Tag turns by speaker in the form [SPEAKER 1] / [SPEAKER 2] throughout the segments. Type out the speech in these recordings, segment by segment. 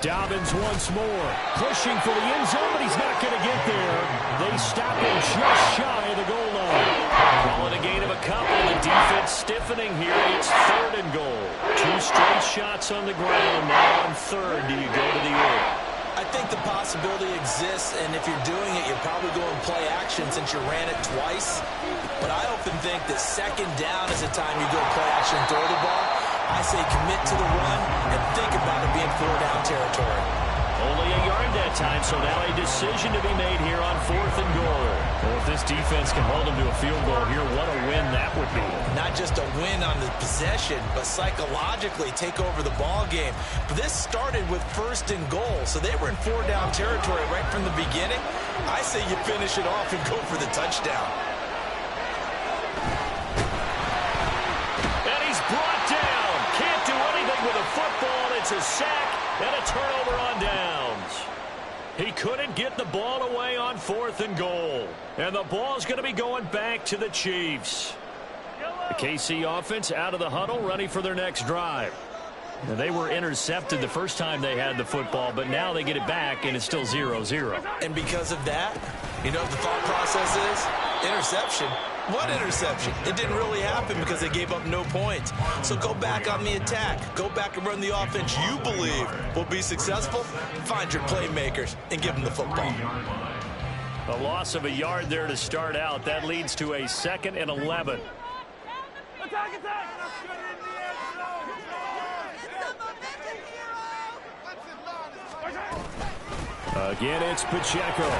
[SPEAKER 1] Dobbins once more, pushing for the end zone, but he's not going to get there. They stop him just shy of the goal line. Call it a gain of a couple. The defense stiffening here. It's 3rd and goal. 2 straight shots on the ground. Now on 3rd, do you go to the air?
[SPEAKER 2] I think the possibility exists, and if you're doing it, you're probably going play action since you ran it twice. But I often think that 2nd down is the time you go play action and throw the ball. I say commit to the run and think about it being 4-down territory.
[SPEAKER 1] Only a yard that time, so now a decision to be made here on 4th and goal. Well, if this defense can hold them to a field goal here, what a win that would be.
[SPEAKER 2] Not just a win on the possession, but psychologically take over the ball game. But this started with 1st and goal, so they were in 4-down territory right from the beginning. I say you finish it off and go for the touchdown.
[SPEAKER 1] And he's brought down. Can't do anything with a football. It's a sack and a turnover on downs. He couldn't get the ball away on 4th and goal. And the ball's going to be going back to the Chiefs. The KC offense out of the huddle, ready for their next drive. Now, they were intercepted the first time they had the football, but now they get it back, and it's still 0-0.
[SPEAKER 2] And because of that, you know what the thought process is? Interception. What interception? It didn't really happen because they gave up no points. So go back on the attack. Go back and run the offense you believe will be successful. Find your playmakers and give them the football.
[SPEAKER 1] A loss of a yard there to start out. That leads to a 2nd and 11. Again, it's Pacheco.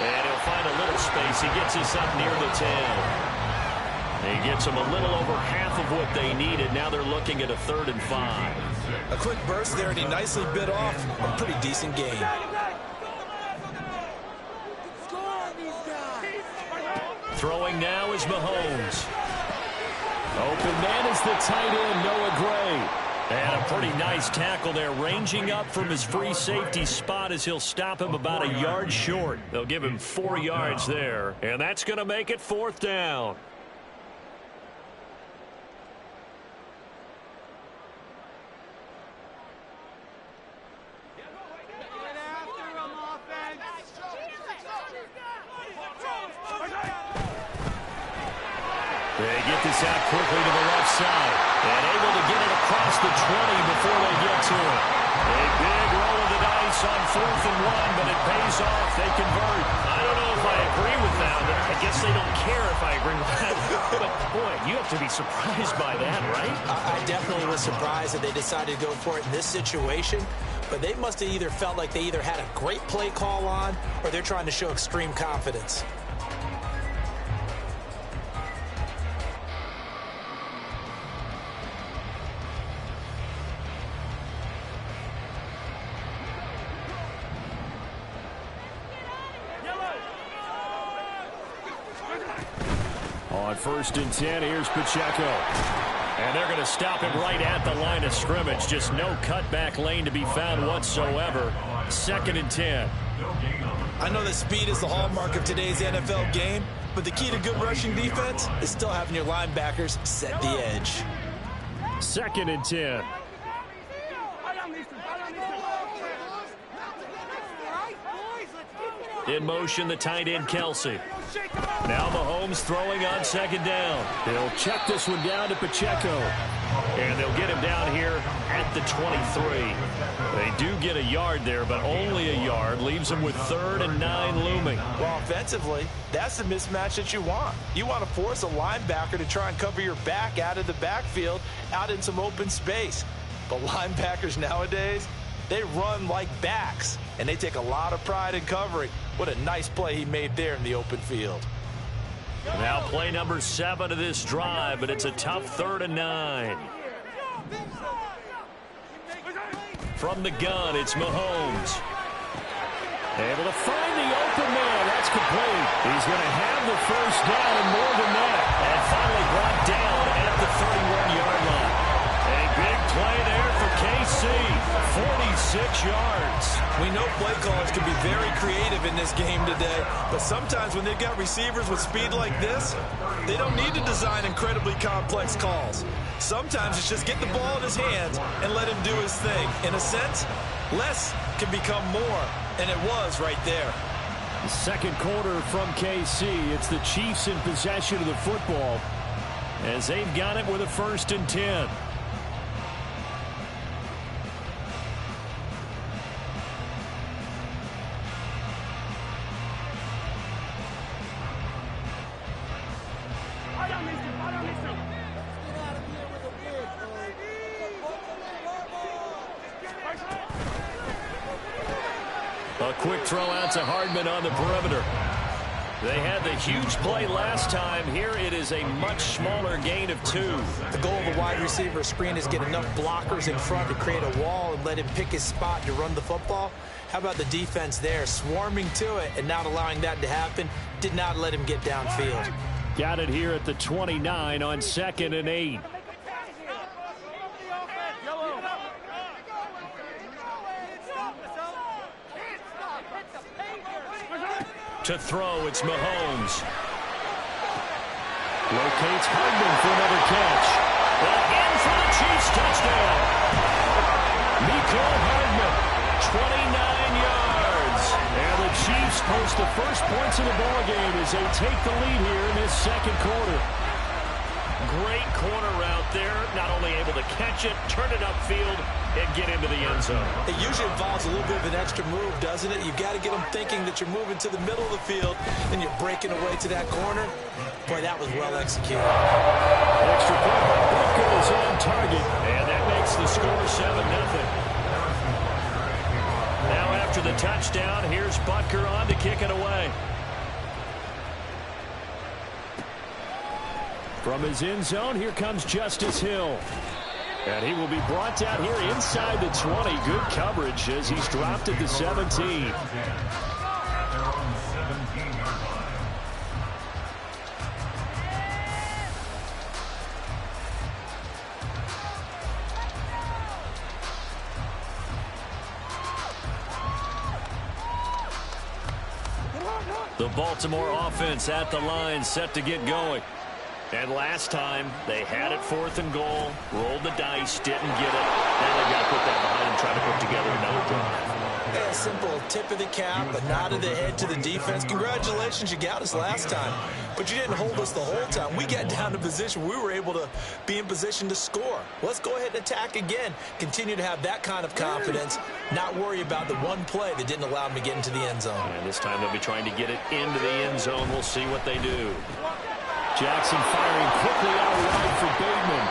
[SPEAKER 1] And he'll find a little space. He gets us up near the 10. He gets them a little over half of what they needed. Now they're looking at a 3rd and 5.
[SPEAKER 2] A quick burst there, and he nicely bit off a pretty decent gain.
[SPEAKER 1] Throwing now is Mahomes. Open man is the tight end, Noah Gray. And a pretty nice tackle there, ranging up from his free safety spot as he'll stop him about a yard short. They'll give him 4 yards there, and that's going to make it 4th down. They get this out quickly to the left side. And able to get it across the 20 before they get to it. A big roll of the dice on 4th and 1, but it pays off. They convert. I don't know if I agree with that, but I guess they don't care if I agree with that. But, boy, you have to be surprised by that, right?
[SPEAKER 2] I definitely was surprised that they decided to go for it in this situation. But they must have either felt like they either had a great play call on or they're trying to show extreme confidence.
[SPEAKER 1] On 1st and 10, here's Pacheco. And they're going to stop him right at the line of scrimmage. Just no cutback lane to be found whatsoever. 2nd and 10.
[SPEAKER 2] I know that speed is the hallmark of today's NFL game, but the key to good rushing defense is still having your linebackers set the edge.
[SPEAKER 1] 2nd and 10. In motion, the tight end, Kelsey. Now Mahomes throwing on 2nd down. They'll check this one down to Pacheco. And they'll get him down here at the 23. They do get a yard there, but only a yard. Leaves them with 3rd and 9 looming.
[SPEAKER 2] Well, offensively, that's the mismatch that you want. You want to force a linebacker to try and cover your back out of the backfield, out in some open space. But linebackers nowadays, they run like backs, and they take a lot of pride in covering. What a nice play he made there in the open field.
[SPEAKER 1] Now play number 7 of this drive, but it's a tough 3rd and 9. From the gun, it's Mahomes. Able to find the open man. That's complete. He's going to have the 1st down and more than that. And finally brought down at the 31-yard line. A big play there for KC. 46 yards.
[SPEAKER 2] We know play callers can be very creative in this game today, but sometimes when they've got receivers with speed like this, they don't need to design incredibly complex calls. Sometimes it's just get the ball in his hands and let him do his thing. In a sense, less can become more, and it was right there.
[SPEAKER 1] The second quarter from KC. It's the Chiefs in possession of the football as they've got it with a 1st and 10. A quick throw out to Hardman on the perimeter. They had the huge play last time. Here it is a much smaller gain of 2.
[SPEAKER 2] The goal of a wide receiver screen is get enough blockers in front to create a wall and let him pick his spot to run the football. How about the defense there, swarming to it and not allowing that to happen? Did not let him get downfield.
[SPEAKER 1] Got it here at the 29 on 2nd and 8. To throw, it's Mahomes. Locates Hardman for another catch. And in for the Chiefs touchdown. Mecole Hardman, 29 yards. And the Chiefs post the first points of the ballgame as they take the lead here in this second quarter. Great corner route there. Not only able to catch it, turn it upfield, and get into the end zone.
[SPEAKER 2] It usually involves a little bit of an extra move, doesn't it? You've got to get them thinking that you're moving to the middle of the field, and you're breaking away to that corner. Boy, that was well executed.
[SPEAKER 1] Extra point by Booker is on target, and that makes the score 7-0. Now after the touchdown, here's Butker on to kick it away. From his end zone, here comes Justice Hill. And he will be brought down here inside the 20. Good coverage as he's dropped at the 17. The Baltimore offense at the line, set to get going. And last time, they had it 4th and goal, rolled the dice, didn't get it. Now they've got to put that behind them, try to put together another drive.
[SPEAKER 2] Yeah, simple tip of the cap, a nod of the head to the defense. Congratulations, you got us last time. But you didn't hold us the whole time. We got down to position. We were able to be in position to score. Let's go ahead and attack again. Continue to have that kind of confidence, not worry about the one play that didn't allow them to get into the end zone.
[SPEAKER 1] And this time they'll be trying to get it into the end zone. We'll see what they do. Jackson firing quickly out wide for Bateman.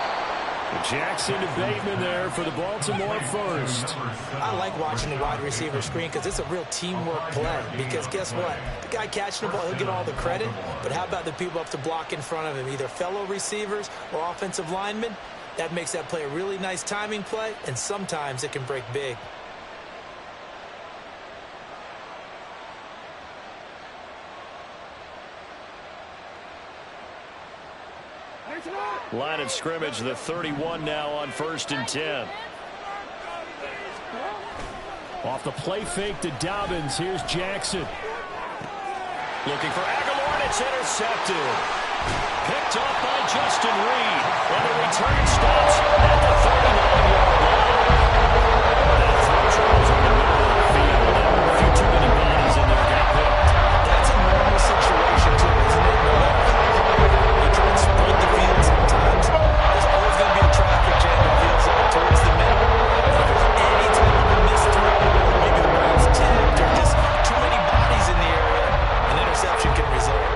[SPEAKER 1] Jackson to Bateman there for the Baltimore first.
[SPEAKER 2] I like watching the wide receiver screen because it's a real teamwork play. Because guess what? The guy catching the ball, he'll get all the credit. But how about the people up to block in front of him? Either fellow receivers or offensive linemen. That makes that play a really nice timing play. And sometimes it can break big.
[SPEAKER 1] Line of scrimmage, the 31 now on 1st and 10. Off the play fake to Dobbins. Here's Jackson. Looking for Aguilar, and it's intercepted. Picked up by Justin Reed. And the return stops at the 39-yard line. That throw travels in the middle of the field. A few too many bodies in there got picked.
[SPEAKER 2] That's a normal situation, too, isn't it? No matter how you try to spread the field sometimes, there's always going to be a traffic jam that feels like towards the middle. And if there's any type of a missed throw, or maybe the ball's tipped, or just too many bodies in the area, an interception can result.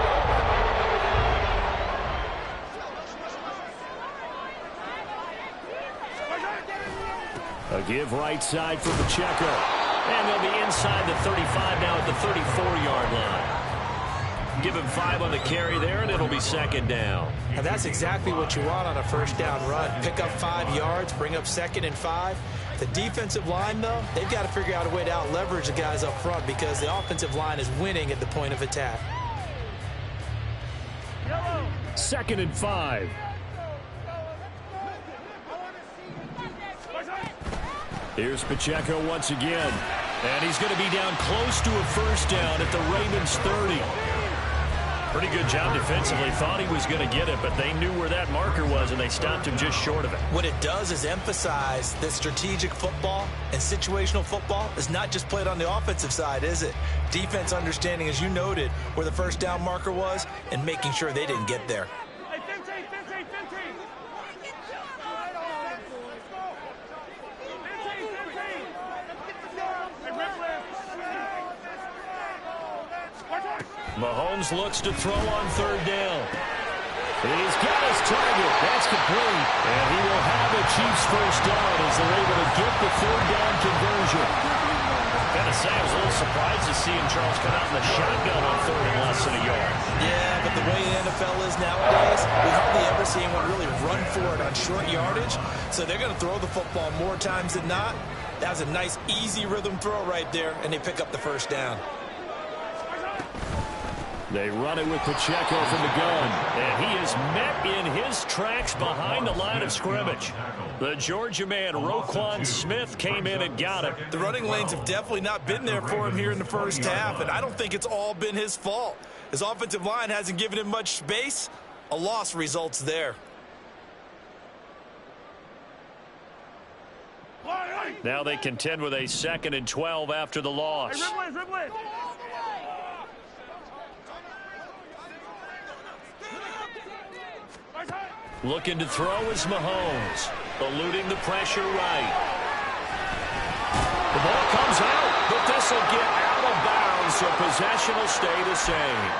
[SPEAKER 1] A give right side for Pacheco. And they'll be inside the 35 now at the 34-yard line. Give him 5 on the carry there, and it'll be 2nd down.
[SPEAKER 2] Now that's exactly what you want on a first down run. Pick up 5 yards, bring up 2nd and 5. The defensive line, though, they've got to figure out a way to out-leverage the guys up front because the offensive line is winning at the point of attack.
[SPEAKER 1] 2nd and 5. Here's Pacheco once again. And he's going to be down close to a first down at the Ravens 30. Pretty good job defensively. Thought he was going to get it, but they knew where that marker was, and they stopped him just short of it.
[SPEAKER 2] What it does is emphasize that strategic football and situational football is not just played on the offensive side, is it? Defense understanding, as you noted, where the first down marker was and making sure they didn't get there.
[SPEAKER 1] Mahomes looks to throw on third down. He's got his target. That's complete. And he will have the Chiefs first down as they're able to get the third down conversion. Gotta say, I was a little surprised to see him, Charles, come out in the shotgun on third and less than a yard.
[SPEAKER 2] Yeah, but the way the NFL is nowadays, we hardly ever see anyone really run for it on short yardage. So they're going to throw the football more times than not. That was a nice, easy rhythm throw right there, and they pick up the first down.
[SPEAKER 1] They run it with Pacheco from the gun, and he is met in his tracks behind the line of scrimmage. The Georgia man, Roquan Smith, came in and got him.
[SPEAKER 2] The running lanes have definitely not been there for him here in the first half, and I don't think it's all been his fault. His offensive line hasn't given him much space. A loss results there.
[SPEAKER 1] Now they contend with a 2nd and 12 after the loss. Looking to throw is Mahomes, eluding the pressure right. The ball comes out, but this will get out of bounds, so possession will stay the same.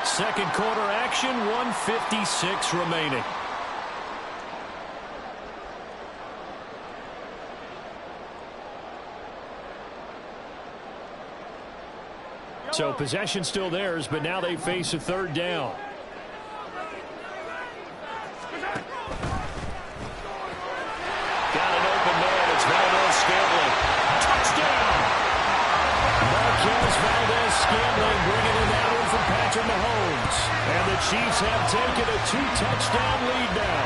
[SPEAKER 1] Second quarter action, 1:56 remaining. So possession still theirs, but now they face a third down. Scantling bringing in that one from Patrick Mahomes. And the Chiefs have taken a 2-touchdown lead now.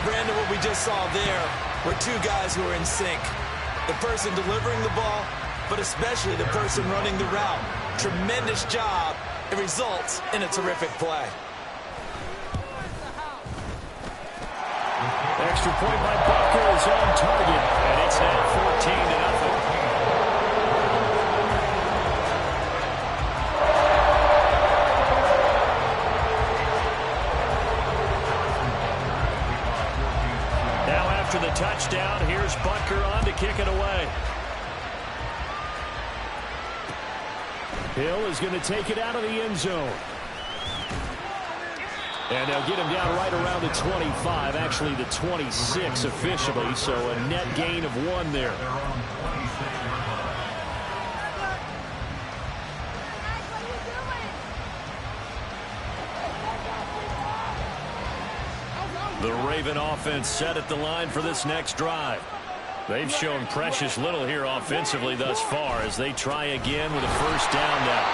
[SPEAKER 2] Brandon, what we just saw there were two guys who are in sync. The person delivering the ball, but especially the person running the route. Tremendous job. It results in a terrific play.
[SPEAKER 1] Extra point by Butker is on target, and it's now 14-0. After the touchdown, here's Butker on to kick it away. Hill is going to take it out of the end zone. And they'll get him down right around the 25, actually the 26 officially, so a net gain of 1 there. The Raven offense set at the line for this next drive. They've shown precious little here offensively thus far as they try again with a first down now.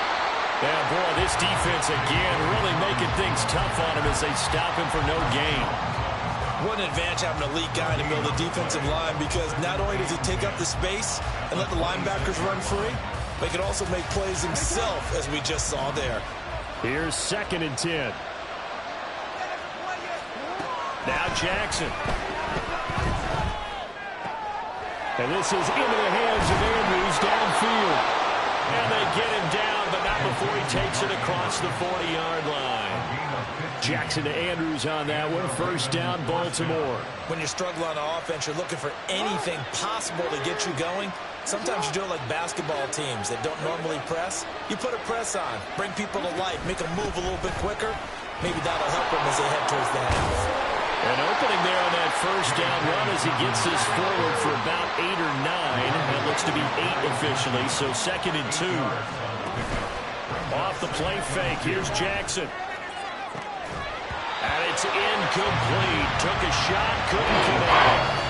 [SPEAKER 1] Yeah, boy, this defense again really making things tough on him as they stop him for no gain.
[SPEAKER 2] What an advantage having an elite guy in the middle of the defensive line, because not only does he take up the space and let the linebackers run free, but he can also make plays himself, as we just saw there.
[SPEAKER 1] Here's 2nd and 10. Now Jackson. And this is into the hands of Andrews downfield. And they get him down, but not before he takes it across the 40-yard line. Jackson to Andrews on that one. First down, Baltimore.
[SPEAKER 2] When you struggle on offense, you're looking for anything possible to get you going. Sometimes you do it like basketball teams that don't normally press. You put a press on, bring people to life, make them move a little bit quicker. Maybe that'll help them as they head towards the half.
[SPEAKER 1] An opening there on that first down run as he gets this forward for about 8 or 9. It looks to be 8 officially, so 2nd and 2. Off the play fake, here's Jackson. And it's incomplete. Took a shot, couldn't connect.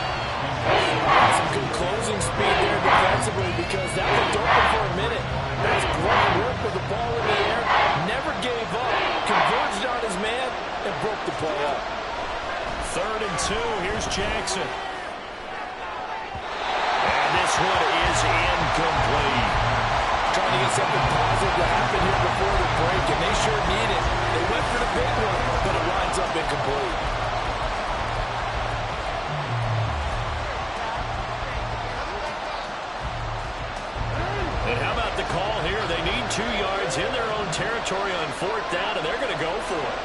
[SPEAKER 3] Some good closing speed there defensively, because that looked open for a minute. That was great work with the ball in the air. Never gave up. Converged on his man and broke the play up.
[SPEAKER 1] 3rd and 2. Here's Jackson. And this one is incomplete.
[SPEAKER 3] Trying to get something positive to happen here before the break, and they sure need it. They big one, but it winds up incomplete.
[SPEAKER 1] And how about the call here? They need 2 yards in their own territory on 4th down, and they're going to go for it.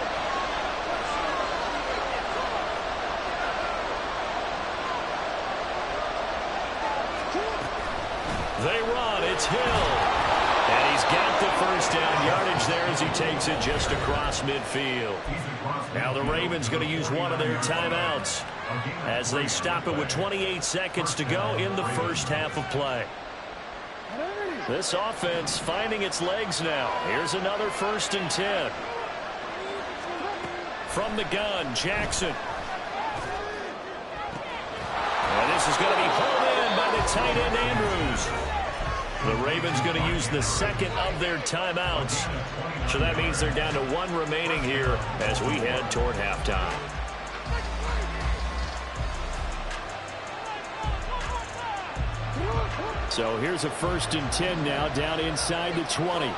[SPEAKER 1] They run. It's Hill. And he's got the first down yardage there as he takes it just across midfield. Now the Ravens going to use one of their timeouts as they stop it with 28 seconds to go in the first half of play. This offense finding its legs now. Here's another 1st and 10. From the gun, Jackson. And this is going to be hauled in by the tight end, Andrews. The Ravens going to use the second of their timeouts. So that means they're down to 1 remaining here as we head toward halftime. So here's a 1st and 10 now, down inside the 20.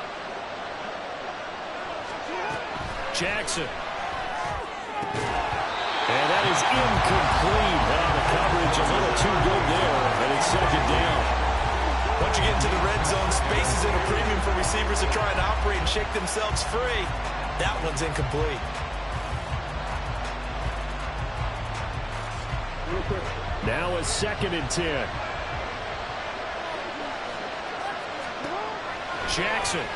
[SPEAKER 1] Jackson. And that is incomplete. The coverage a little too good there, and it's 2nd down.
[SPEAKER 2] Once you get into the red zone, space is at a premium for receivers to try and operate and shake themselves free. That one's incomplete.
[SPEAKER 1] Now a 2nd and 10. Jackson.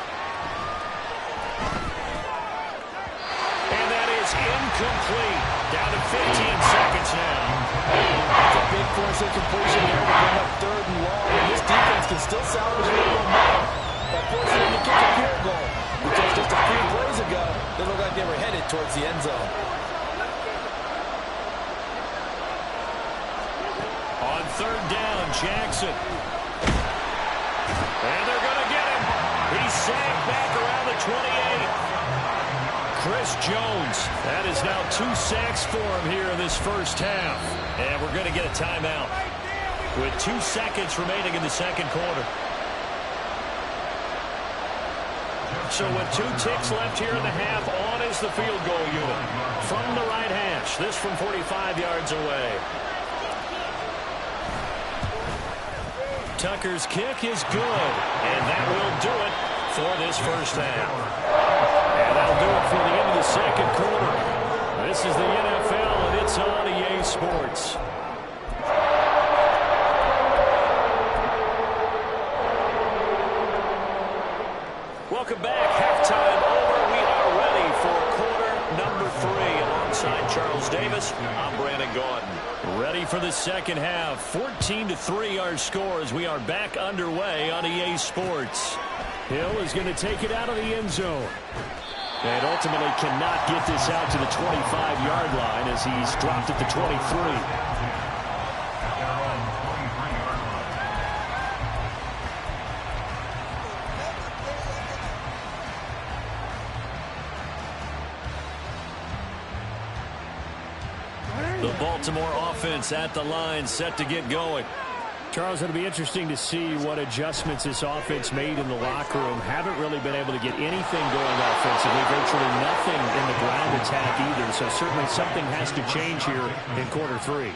[SPEAKER 1] And that is incomplete. Down to 15 seconds now.
[SPEAKER 3] It's a big force incompletion there to bring up 3rd and long. And this defense can still salvage a little momentum by forcing them to kick a field goal. Because just a few plays ago, they looked like they were headed towards the end zone.
[SPEAKER 1] On 3rd down, Jackson. And they're going to get him. He's sagged back around the 28. Chris Jones. That is now 2 sacks for him here in this first half. And we're going to get a timeout with 2 seconds remaining in the 2nd quarter. So with 2 ticks left here in the half, on is the field goal unit. From the right hash, this from 45 yards away. Tucker's kick is good, and that will do it for this first half. And that'll do it for the end of the 2nd quarter. This is the NFL, and it's on EA Sports. Welcome back. Halftime over. We are ready for quarter number 3. Alongside Charles Davis, I'm Brandon Gaudin. Ready for the 2nd half. 14-3 our score as we are back underway on EA Sports. Hill is going to take it out of the end zone. And ultimately cannot get this out to the 25-yard line as he's dropped at the 23. The Baltimore offense at the line, set to get going. Charles, it'll be interesting to see what adjustments this offense made in the locker room. Haven't really been able to get anything going offensively, virtually nothing in the ground attack either. So certainly something has to change here in quarter 3.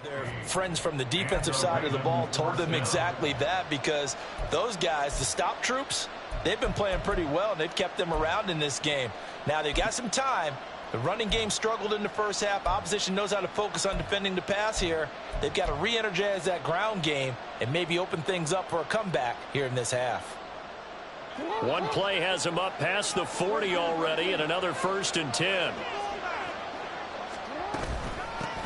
[SPEAKER 2] Their friends from the defensive side of the ball told them exactly that, because those guys, the stop troops, they've been playing pretty well, and they've kept them around in this game. Now, they've got some time. The running game struggled in the first half. Opposition knows how to focus on defending the pass here. They've got to re-energize that ground game and maybe open things up for a comeback here in this half.
[SPEAKER 1] One play has him up past the 40 already, and another 1st and 10.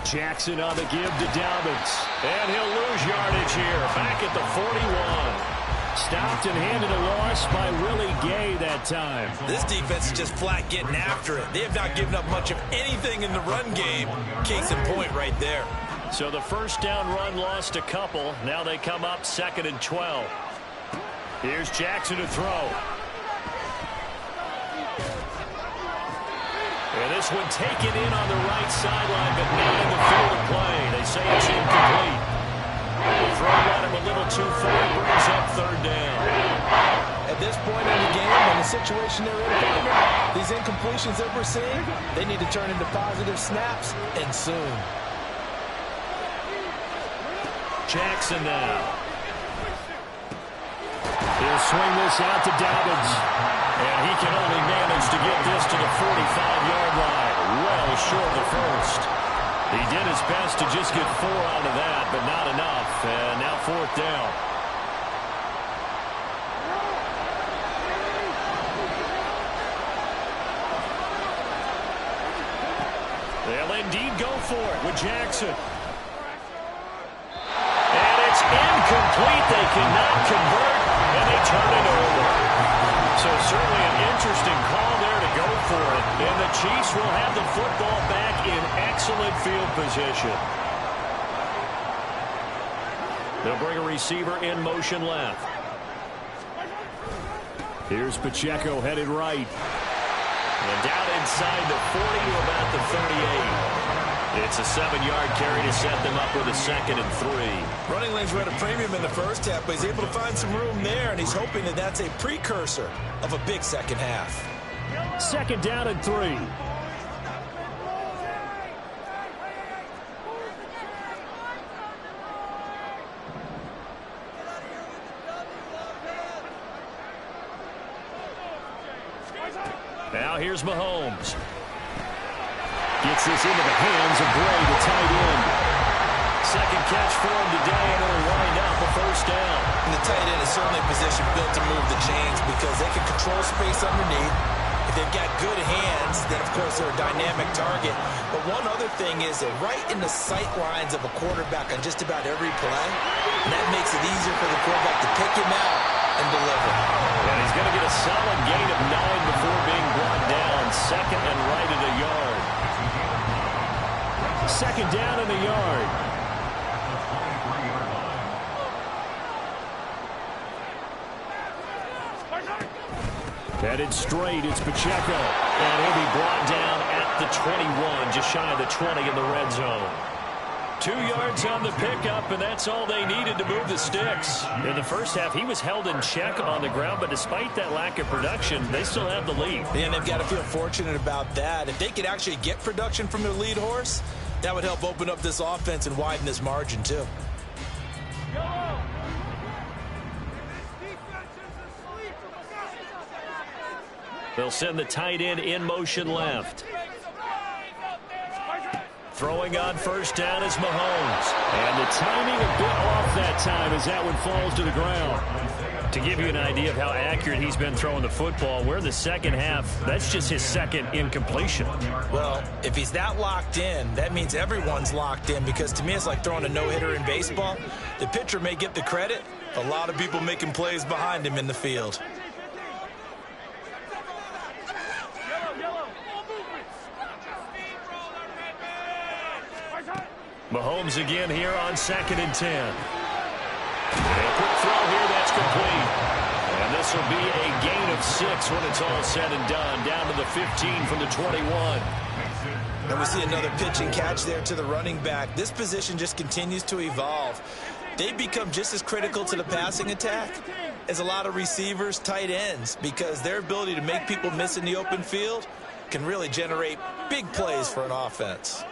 [SPEAKER 1] Jackson on the give to Dobbins. And he'll lose yardage here. Back at the 41. Stopped and handed a loss by Willie Gay that time.
[SPEAKER 2] This defense is just flat getting after it. They have not given up much of anything in the run game. Case in point right there.
[SPEAKER 1] So the first down run lost a couple. Now they come up 2nd and 12. Here's Jackson to throw. And this one taken in on the right sideline, but not in the field of play. They say it's incomplete. The throw got him a little too far, brings up 3rd down.
[SPEAKER 2] At this point in the game, in the situation they're in, partner, these incompletions that we're seeing, they need to turn into positive snaps, and soon.
[SPEAKER 1] Jackson now. He'll swing this out to Dobbins. And he can only manage to get this to the 45-yard line. Well short of the first. He did his best to just get 4 out of that, but not enough. And now 4th down. They'll indeed go for it with Jackson. And it's incomplete. They cannot convert, and they turn it over. So certainly an interesting call there to go for it. And the Chiefs will have the football back in excellent field position. They'll bring a receiver in motion left. Here's Pacheco headed right. And down inside the 40 to about the 38. It's a 7-yard carry to set them up with a 2nd and 3.
[SPEAKER 2] Running lanes were at a premium in the first half, but he's able to find some room there, and he's hoping that that's a precursor of a big second half.
[SPEAKER 1] 2nd down and 3. Now here's Mahomes. Gets this into the hands of Bray, the tight end. 2nd catch for him today, and it'll wind up a 1st down.
[SPEAKER 2] And the tight end is certainly a position built to move the chains because they can control space underneath. If they've got good hands, then of course they're a dynamic target. But one other thing is they're right in the sight lines of a quarterback on just about every play. And that makes it easier for the quarterback to pick him out and deliver.
[SPEAKER 1] And he's going to get a solid gain of 9 before being brought down. 2nd and right at a yard. 2nd down in the yard. Headed straight, it's Pacheco. And he'll be brought down at the 21, just shy of the 20 in the red zone. 2 yards on the pickup, and that's all they needed to move the sticks. In the first half, he was held in check on the ground, but despite that lack of production, they still have the lead.
[SPEAKER 2] And they've got to feel fortunate about that. If they could actually get production from their lead horse, that would help open up this offense and widen this margin, too.
[SPEAKER 1] They'll send the tight end in motion left. Throwing on 1st down is Mahomes. And the timing a bit off that time as that one falls to the ground. To give you an idea of how accurate he's been throwing the football, we're in the 2nd half. That's just his 2nd incompletion.
[SPEAKER 2] Well, if he's that locked in, that means everyone's locked in, because to me it's like throwing a no-hitter in baseball. The pitcher may get the credit, a lot of people making plays behind him in the field.
[SPEAKER 1] Mahomes again here on 2nd and 10. And a quick throw here, that's complete. And this will be a gain of 6 when it's all said and done. Down to the 15 from the 21.
[SPEAKER 2] And we see another pitch and catch there to the running back. This position just continues to evolve. They become just as critical to the passing attack as a lot of receivers, tight ends, because their ability to make people miss in the open field can really generate big plays for an offense.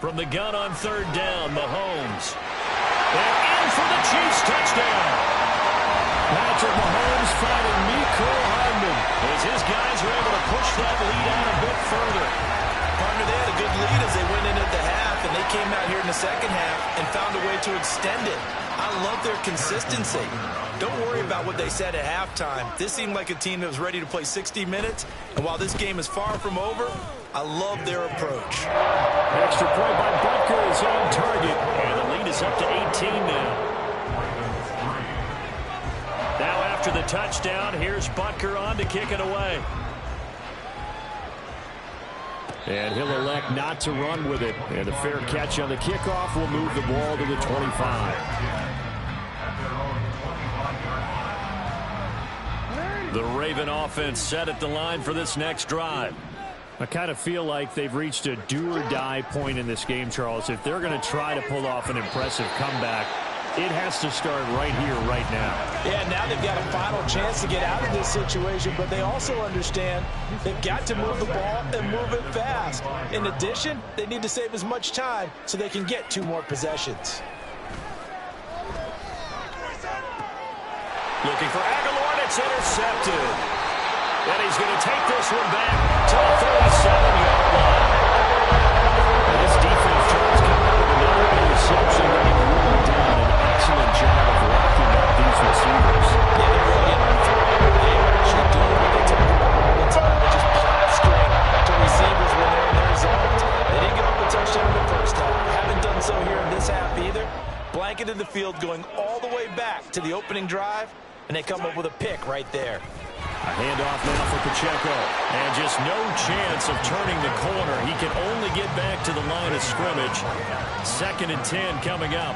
[SPEAKER 1] From the gun on third down, Mahomes. And in for the Chiefs touchdown. Patrick Mahomes finding Mecole Hardman as his guys are able to push that lead out a bit further.
[SPEAKER 2] Partner, they had a good lead as they went into the half, and they came out here in the second half and found a way to extend it. I love their consistency. Don't worry about what they said at halftime. This seemed like a team that was ready to play 60 minutes, and while this game is far from over, I love their approach.
[SPEAKER 1] Extra point by Butker is on target, and the lead is up to 18 now. Now after the touchdown, here's Butker on to kick it away. And he'll elect not to run with it. And a fair catch on the kickoff will move the ball to the 25. The Raven offense set at the line for this next drive. I kind of feel like they've reached a do-or-die point in this game, Charles. If they're going to try to pull off an impressive comeback, it has to start right here, right now.
[SPEAKER 2] Yeah, now they've got a final chance to get out of this situation, but they also understand they've got to move the ball and move it fast. In addition, they need to save as much time so they can get 2 more possessions.
[SPEAKER 1] Looking for Aguilar, and it's intercepted. And he's going to take this one back to the 37-yard line. This defense tries to come out with another interception. They really done an excellent job of locking up these receivers.
[SPEAKER 2] Yeah, they're really in on they are actually doing what they talk about all the time, just plastering to receivers when they're in their zones. They didn't get off the touchdown in the first half. Haven't done so here in this half either. Blanketed the field going all the way back to the opening drive, and they come up with a pick right there.
[SPEAKER 1] A handoff now for Pacheco. And just no chance of turning the corner. He can only get back to the line of scrimmage. 2nd and 10 coming up.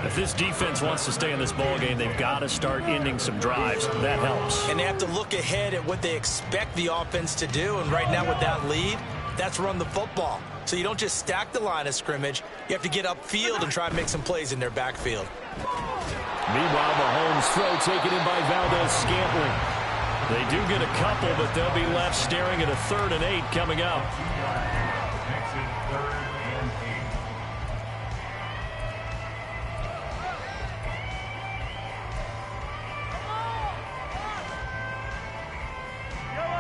[SPEAKER 1] If this defense wants to stay in this ballgame, they've got to start ending some drives. That helps.
[SPEAKER 2] And they have to look ahead at what they expect the offense to do. And right now with that lead, that's run the football. So you don't just stack the line of scrimmage. You have to get upfield and try and make some plays in their backfield.
[SPEAKER 1] Meanwhile, Mahomes' throw taken in by Valdez-Scantling. They do get a couple, but they'll be left staring at a 3rd and 8 coming up.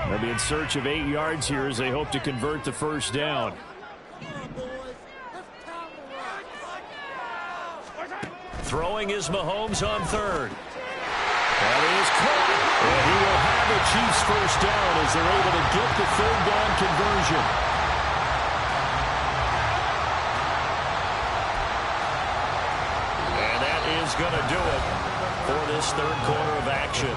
[SPEAKER 1] They'll be in search of 8 yards here as they hope to convert the first down. Throwing is Mahomes on 3rd. That is caught. And he will have the Chiefs first down as they're able to get the 3rd down conversion. And that is going to do it for this 3rd quarter of action.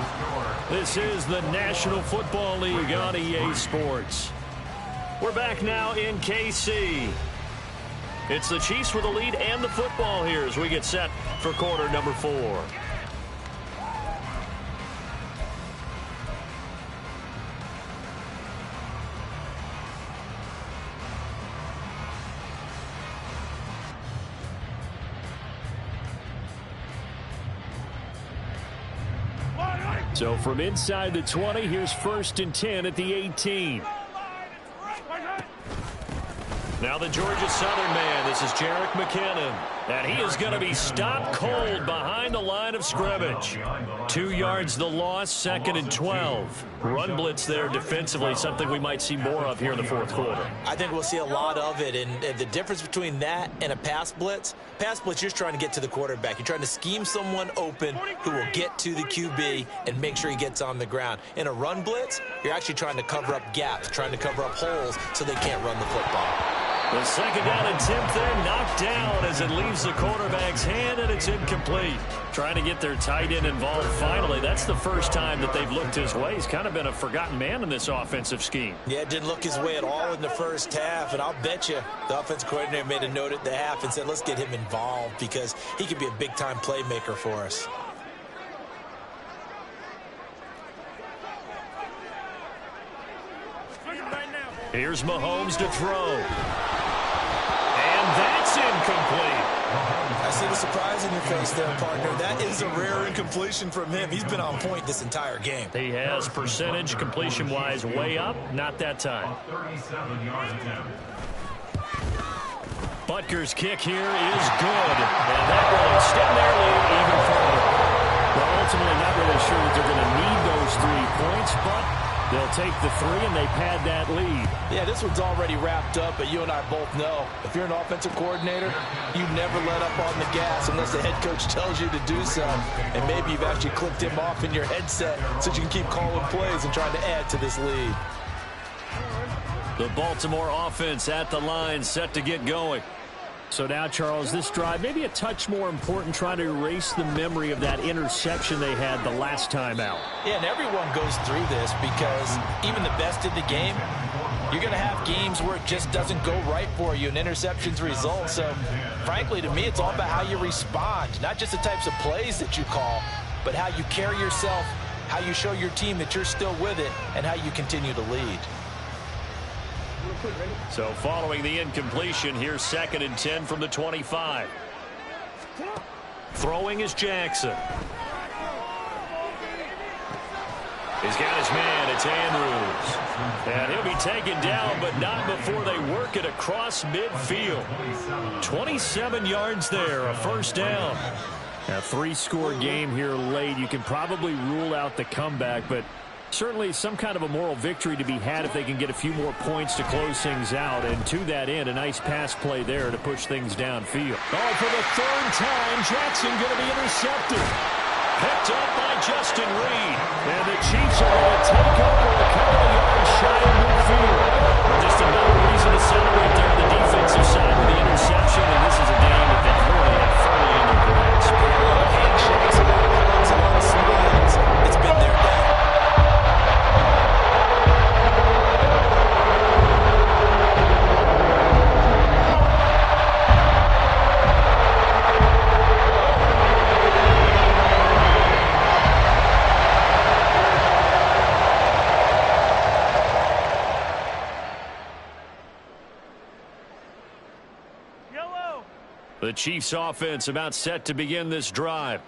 [SPEAKER 1] This is the National Football League on EA Sports. We're back now in KC. It's the Chiefs with the lead and the football here as we get set for quarter number 4. So from inside the 20, here's 1st and 10 at the 18. Now the Georgia Southern man, this is Jerick McKinnon. And he is going to be stopped cold behind the line of scrimmage. 2 yards the loss, 2nd and 12. Run blitz there defensively, something we might see more of here in the 4th quarter.
[SPEAKER 2] I think we'll see a lot of it, and the difference between that and a pass blitz, you're just trying to get to the quarterback. You're trying to scheme someone open who will get to the QB and make sure he gets on the ground. In a run blitz, you're actually trying to cover up gaps, trying to cover up holes so they can't run the football.
[SPEAKER 1] The 2nd down attempt there knocked down as it leaves the quarterback's hand, and it's incomplete. Trying to get their tight end involved finally. That's the first time that they've looked his way. He's kind of been a forgotten man in this offensive scheme.
[SPEAKER 2] Yeah, it didn't look his way at all in the first half, and I'll bet you the offensive coordinator made a note at the half and said, let's get him involved because he could be a big-time playmaker for us.
[SPEAKER 1] Here's Mahomes to throw. And that's incomplete.
[SPEAKER 2] I see the surprise in your face there, partner. That is a rare incompletion from him. He's been on point this entire game.
[SPEAKER 1] He has percentage completion-wise way up. Not that time. Butker's kick here is good, and that will extend their lead even further. Well, ultimately not really sure that they're going to need those 3 points, but they'll take the 3 and they pad that lead.
[SPEAKER 2] Yeah, this one's already wrapped up, but you and I both know if you're an offensive coordinator, you never let up on the gas unless the head coach tells you to do so. And maybe you've actually clicked him off in your headset so you can keep calling plays and trying to add to this lead.
[SPEAKER 1] The Baltimore offense at the line, set to get going. So now, Charles, this drive maybe a touch more important, trying to erase the memory of that interception they had the last time out.
[SPEAKER 2] Yeah, and everyone goes through this because even the best in the game, you're going to have games where it just doesn't go right for you and interceptions result. So, frankly, to me, it's all about how you respond, not just the types of plays that you call, but how you carry yourself, how you show your team that you're still with it, and how you continue to lead.
[SPEAKER 1] So following the incompletion, here's 2nd and 10 from the 25. Throwing is Jackson. He's got his man. It's Andrews. And he'll be taken down, but not before they work it across midfield. 27 yards there, a first down. A 3-score game here late. You can probably rule out the comeback, but certainly some kind of a moral victory to be had if they can get a few more points to close things out. And to that end, a nice pass play there to push things downfield. Oh, for the 3rd time, Jackson going to be intercepted. Picked up by Justin Reed. And the Chiefs are going to take over a couple of yards shy of midfield. Just another reason to celebrate there on the defensive side with the interception. And this is a game that they really have fully in their grasp.
[SPEAKER 2] Handshakes, a lot of smiles. It's been their day.
[SPEAKER 1] The Chiefs offense about set to begin this drive.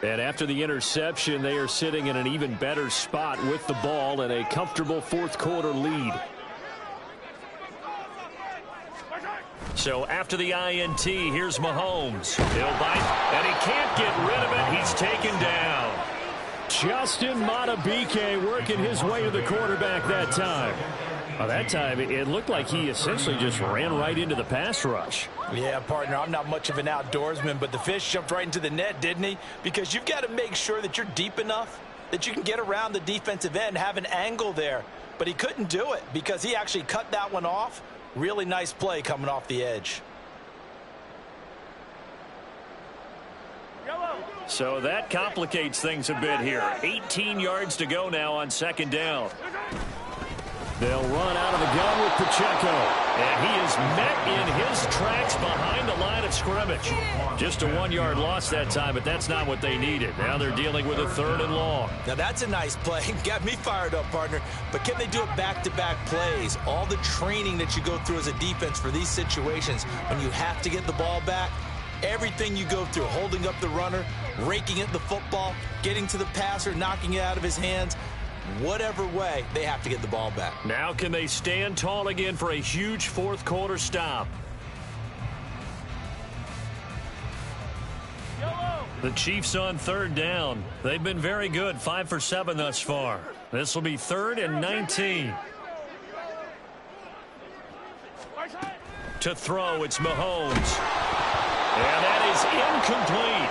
[SPEAKER 1] And after the interception, they are sitting in an even better spot with the ball and a comfortable 4th quarter lead. So after the INT, here's Mahomes. He'll bite, and he can't get rid of it. He's taken down. Justin Madubuike working his way to the quarterback that time. Well, that time, it looked like he essentially just ran right into the pass rush.
[SPEAKER 2] Yeah, partner, I'm not much of an outdoorsman, but the fish jumped right into the net, didn't he? Because you've got to make sure that you're deep enough that you can get around the defensive end, have an angle there. But he couldn't do it because he actually cut that one off. Really nice play coming off the edge.
[SPEAKER 1] So that complicates things a bit here. 18 yards to go now on 2nd down. They'll run out of the gun with Pacheco. And he is met in his tracks behind the line of scrimmage. Just a 1-yard loss that time, but that's not what they needed. Now they're dealing with a 3rd and long.
[SPEAKER 2] Now that's a nice play. Got me fired up, partner. But can they do it back-to-back plays? All the training that you go through as a defense for these situations, when you have to get the ball back, everything you go through, holding up the runner, raking at the football, getting to the passer, knocking it out of his hands, whatever way, they have to get the ball back.
[SPEAKER 1] Now can they stand tall again for a huge 4th quarter stop? The Chiefs on 3rd down. They've been very good, 5 for 7 thus far. This will be 3rd and 19. To throw, it's Mahomes. And that is incomplete.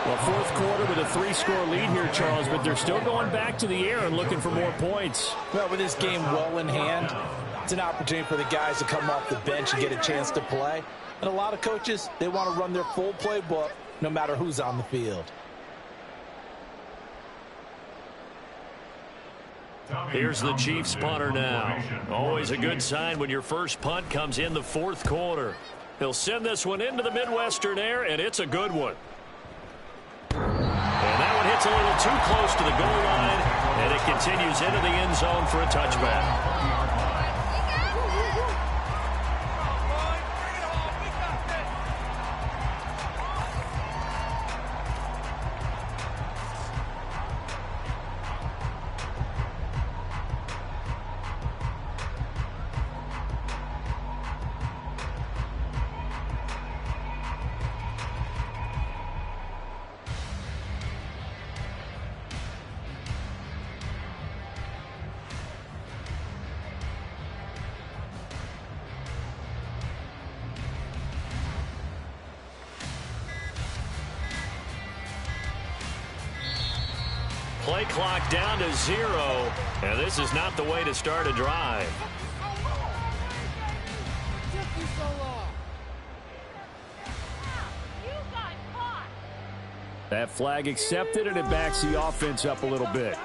[SPEAKER 1] Well, 4th quarter with a 3-score lead here, Charles, but they're still going back to the air and looking for more points.
[SPEAKER 2] Well, with this game well in hand, it's an opportunity for the guys to come off the bench and get a chance to play. And a lot of coaches, they want to run their full playbook no matter who's on the field.
[SPEAKER 1] Here's the Chiefs punter now. Always a good sign when your first punt comes in the 4th quarter. He'll send this one into the Midwestern air, and it's a good one. And that one hits a little too close to the goal line, and it continues into the end zone for a touchback. play clock down to 0. And this is not the way to start a drive. That flag accepted, and it backs the offense up a little bit.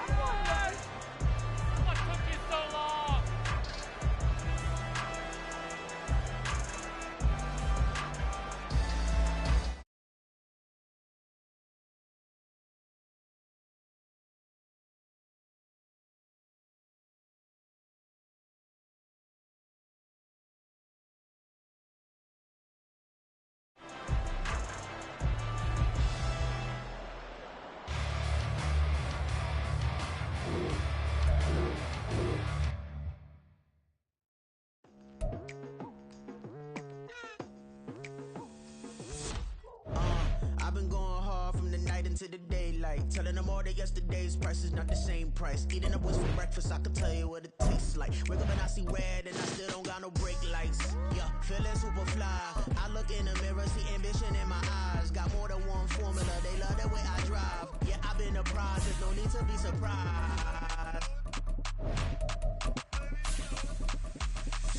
[SPEAKER 4] I've been going hard from the night into the daylight, telling them all that yesterday's price is not the same price. Eating up what's for breakfast, I can tell you what it tastes like. Wake up and I see red and I still don't got no brake lights. Yeah, feeling super fly. I look in the mirror, see ambition in my eyes. Got more than one formula, they love the way I drive. Yeah, I've been a prize, there's no need to be surprised.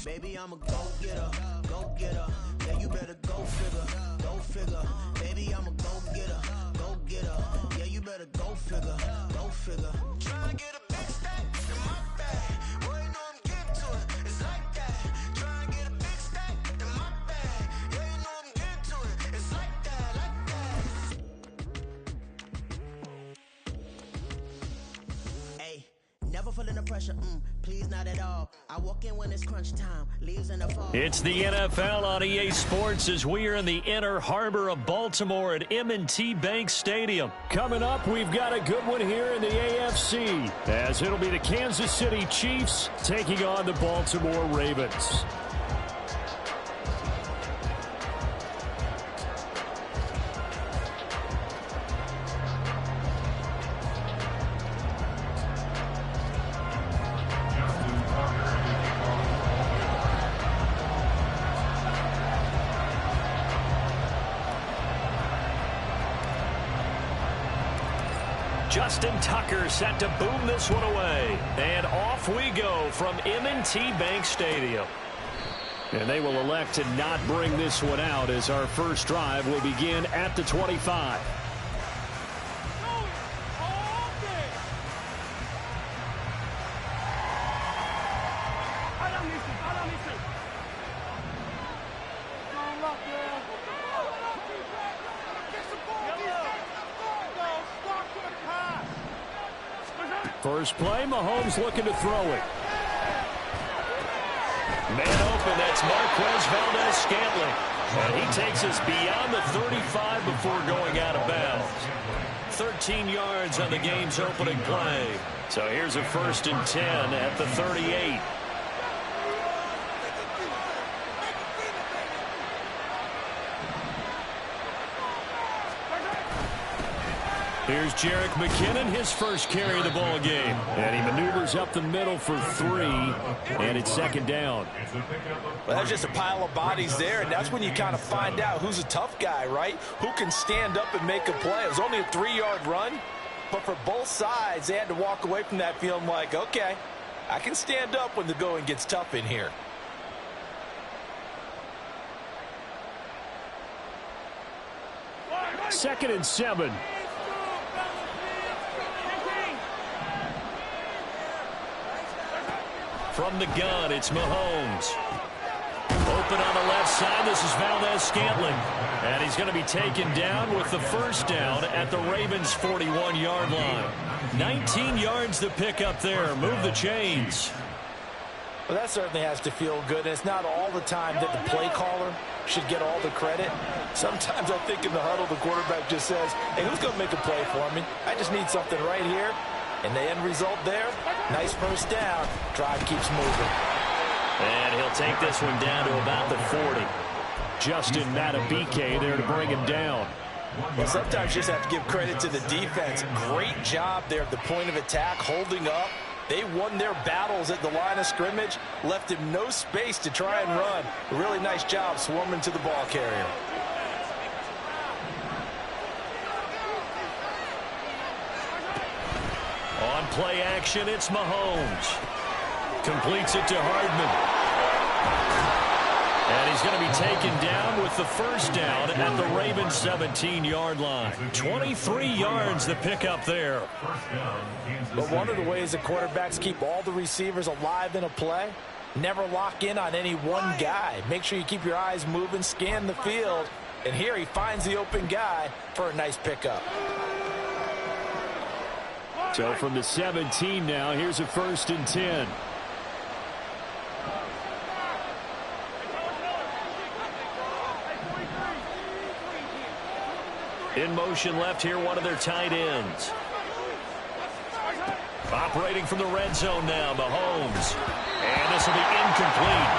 [SPEAKER 4] Baby, I'm a go-getter, go-getter. Yeah, you better go figure, go figure. Baby, I'm a go-getter, go-getter. Yeah, you better go figure, go figure. Tryna get a big stack in my bag. Boy, you know I'm getting to it, it's like that. Tryna get a big stack in my bag. Yeah, you know I'm getting to it, it's like that, like that. Hey, never feeling the pressure, please not at all. I walk in when it's crunch time, leaves in the fall.
[SPEAKER 1] It's the NFL on EA Sports as we are in the inner harbor of Baltimore at M&T Bank Stadium. Coming up, we've got a good one here in the AFC, as it'll be the Kansas City Chiefs taking on the Baltimore Ravens. Justin Tucker set to boom this one away. And off we go from M&T Bank Stadium. And they will elect to not bring this one out as our first drive will begin at the 25. First play, Mahomes looking to throw it. Man open, that's Marquez Valdez-Scantling. And he takes us beyond the 35 before going out of bounds. 13 yards on the game's opening play. So here's a 1st and 10 at the 38. Here's Jerick McKinnon, his first carry of the ball game. And he maneuvers up the middle for 3, and it's 2nd down.
[SPEAKER 2] Well, that's just a pile of bodies there, and that's when you kind of find out who's a tough guy, right? Who can stand up and make a play. It was only a 3-yard run, but for both sides, they had to walk away from that feeling like, okay, I can stand up when the going gets tough in here.
[SPEAKER 1] Second and 7. From the gun, it's Mahomes. Open on the left side, this is Valdez-Scantling. And he's going to be taken down with the 1st down at the Ravens' 41-yard line. 19 yards to pick up there. Move the chains.
[SPEAKER 2] Well, that certainly has to feel good. And it's not all the time that the play caller should get all the credit. Sometimes I think in the huddle, the quarterback just says, hey, who's going to make a play for me? I just need something right here. And the end result there, nice 1st down. Drive keeps moving.
[SPEAKER 1] And he'll take this one down to about the 40. Justin Matabike there to bring him down.
[SPEAKER 2] Well, sometimes you just have to give credit to the defense. Great job there at the point of attack, holding up. They won their battles at the line of scrimmage, left him no space to try and run. A really nice job swarming to the ball carrier.
[SPEAKER 1] play action. It's Mahomes. Completes it to Hardman. And he's going to be taken down with the first down at the Ravens' 17-yard line. 23 yards the pickup there.
[SPEAKER 3] But one of the ways the quarterbacks keep all the receivers alive in a play, never lock in on any one guy. Make sure you keep your eyes moving, scan the field. And here he finds the open guy for a nice pickup.
[SPEAKER 1] So from the 17 now, here's a 1st and 10. In motion left here, one of their tight ends. Operating from the red zone now, Mahomes. And this will be incomplete.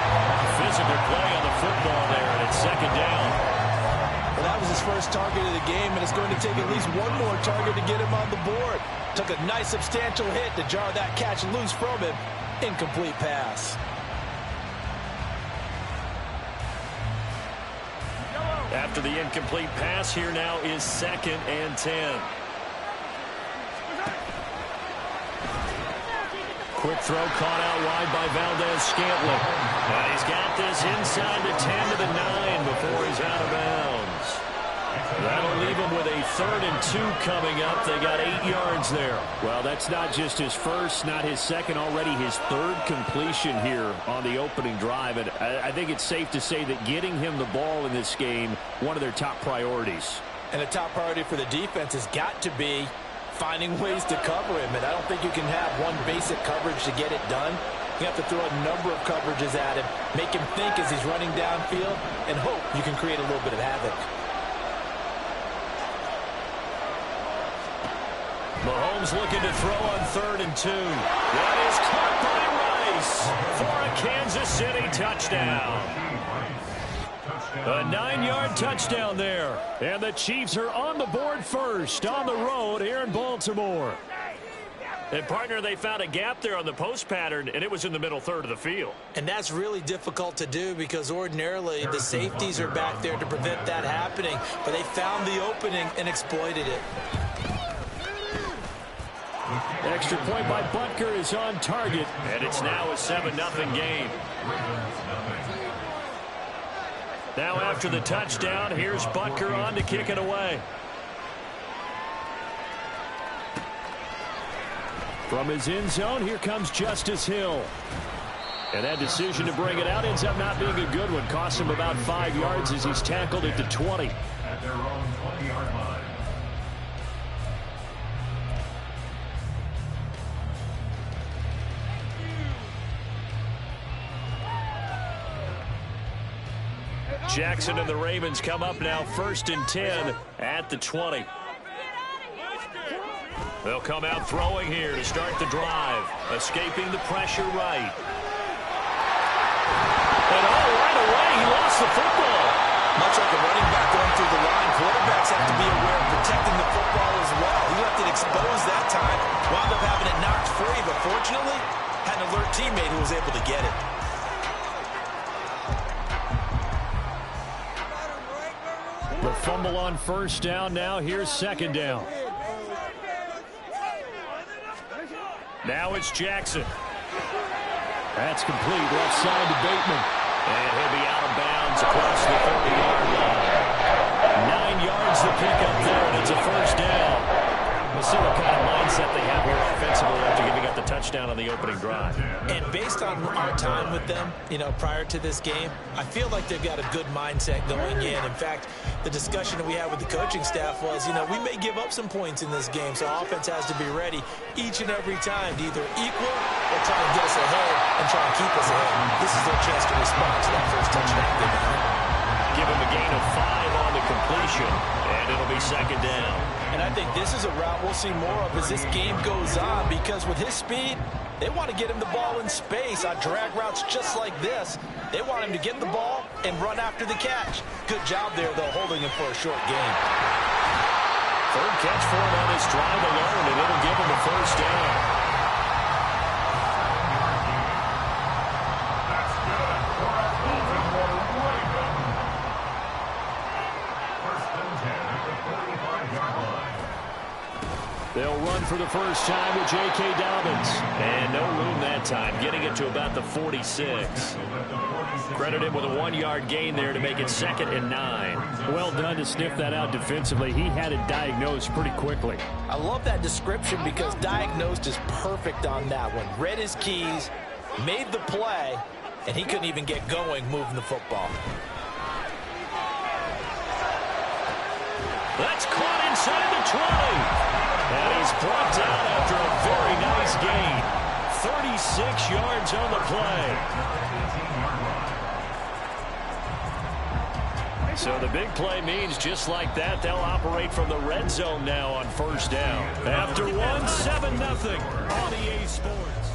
[SPEAKER 1] Physical play on the football there, and it's 2nd down.
[SPEAKER 3] Well, that was his first target of the game, and it's going to take at least one more target to get him on the board. Took a nice substantial hit to jar that catch loose from him. Incomplete pass.
[SPEAKER 1] After the incomplete pass, here now is 2nd and 10. Quick throw caught out wide by Valdez-Scantling. And he's got this inside the 10 to the 9 before he's out of bounds. That'll leave him with a 3rd and 2 coming up. They got 8 yards there.
[SPEAKER 5] Well, that's not just his first, not his second, already his 3rd completion here on the opening drive. And I think it's safe to say that getting him the ball in this game, one of their top priorities.
[SPEAKER 3] And a top priority for the defense has got to be finding ways to cover him. And I don't think you can have one basic coverage to get it done. You have to throw a number of coverages at him, make him think as he's running downfield, and hope you can create a little bit of havoc.
[SPEAKER 1] Mahomes looking to throw on 3rd and 2. That is caught by Rice for a Kansas City touchdown. A 9-yard touchdown there. And the Chiefs are on the board first on the road here in Baltimore. And, partner, they found a gap there on the post pattern, and it was in the middle 3rd of the field.
[SPEAKER 3] And that's really difficult to do because ordinarily the safeties are back there to prevent that happening. But they found the opening and exploited it.
[SPEAKER 5] Extra point by Butker is on target.
[SPEAKER 1] And it's now a 7-0 game. Now after the touchdown, here's Butker on to kick it away.
[SPEAKER 5] From his end zone, here comes Justice Hill. And that decision to bring it out ends up not being a good one. Costs him about 5 yards as he's tackled at the 20.
[SPEAKER 6] At their own 20-yard line.
[SPEAKER 1] Jackson and the Ravens come up now 1st and 10 at the 20. They'll come out throwing here to start the drive. Escaping the pressure right. And right away, he lost the football.
[SPEAKER 3] Much like a running back going through the line, quarterbacks have to be aware of protecting the football as well. He left it exposed that time, wound up having it knocked free, but fortunately, had an alert teammate who was able to get it.
[SPEAKER 5] The fumble on 1st down. Now here's 2nd down.
[SPEAKER 1] Now it's Jackson.
[SPEAKER 5] That's complete. Left side to Bateman.
[SPEAKER 1] And he'll be out of bounds across the 30-yard line. 9 yards to pick up there, and it's a 1st down. We'll see what kind of mindset they have here offensively after giving up the touchdown on the opening drive.
[SPEAKER 3] And based on our time with them, prior to this game, I feel like they've got a good mindset going in. In fact, the discussion that we had with the coaching staff was, we may give up some points in this game, so offense has to be ready each and every time to either equal or try and get us ahead and try and keep us ahead. This is their chance to respond to that first touchdown they got.
[SPEAKER 1] Give him a gain of 5 on the completion, and it'll be 2nd down.
[SPEAKER 3] And I think this is a route we'll see more of as this game goes on, because with his speed, they want to get him the ball in space on drag routes just like this. They want him to get the ball and run after the catch. Good job there, though, holding him for a short gain.
[SPEAKER 1] 3rd catch for him on this drive alone, and it'll give him a 1st down.
[SPEAKER 5] They'll run
[SPEAKER 1] run for the first time with J.K. Dobbins. And no room that time, getting it to about the 46. Credit him with a 1-yard gain there to make it 2nd and 9.
[SPEAKER 5] Well done to sniff that out defensively. He had it diagnosed pretty quickly.
[SPEAKER 3] I love that description because diagnosed is perfect on that one. Read his keys, made the play, and he couldn't even get going moving the football.
[SPEAKER 1] That's caught inside the 20. And he's brought down after a very nice gain. 36 yards on the play. So the big play means just like that, they'll operate from the red zone now on first down. After 1, 7-0 on EA Sports.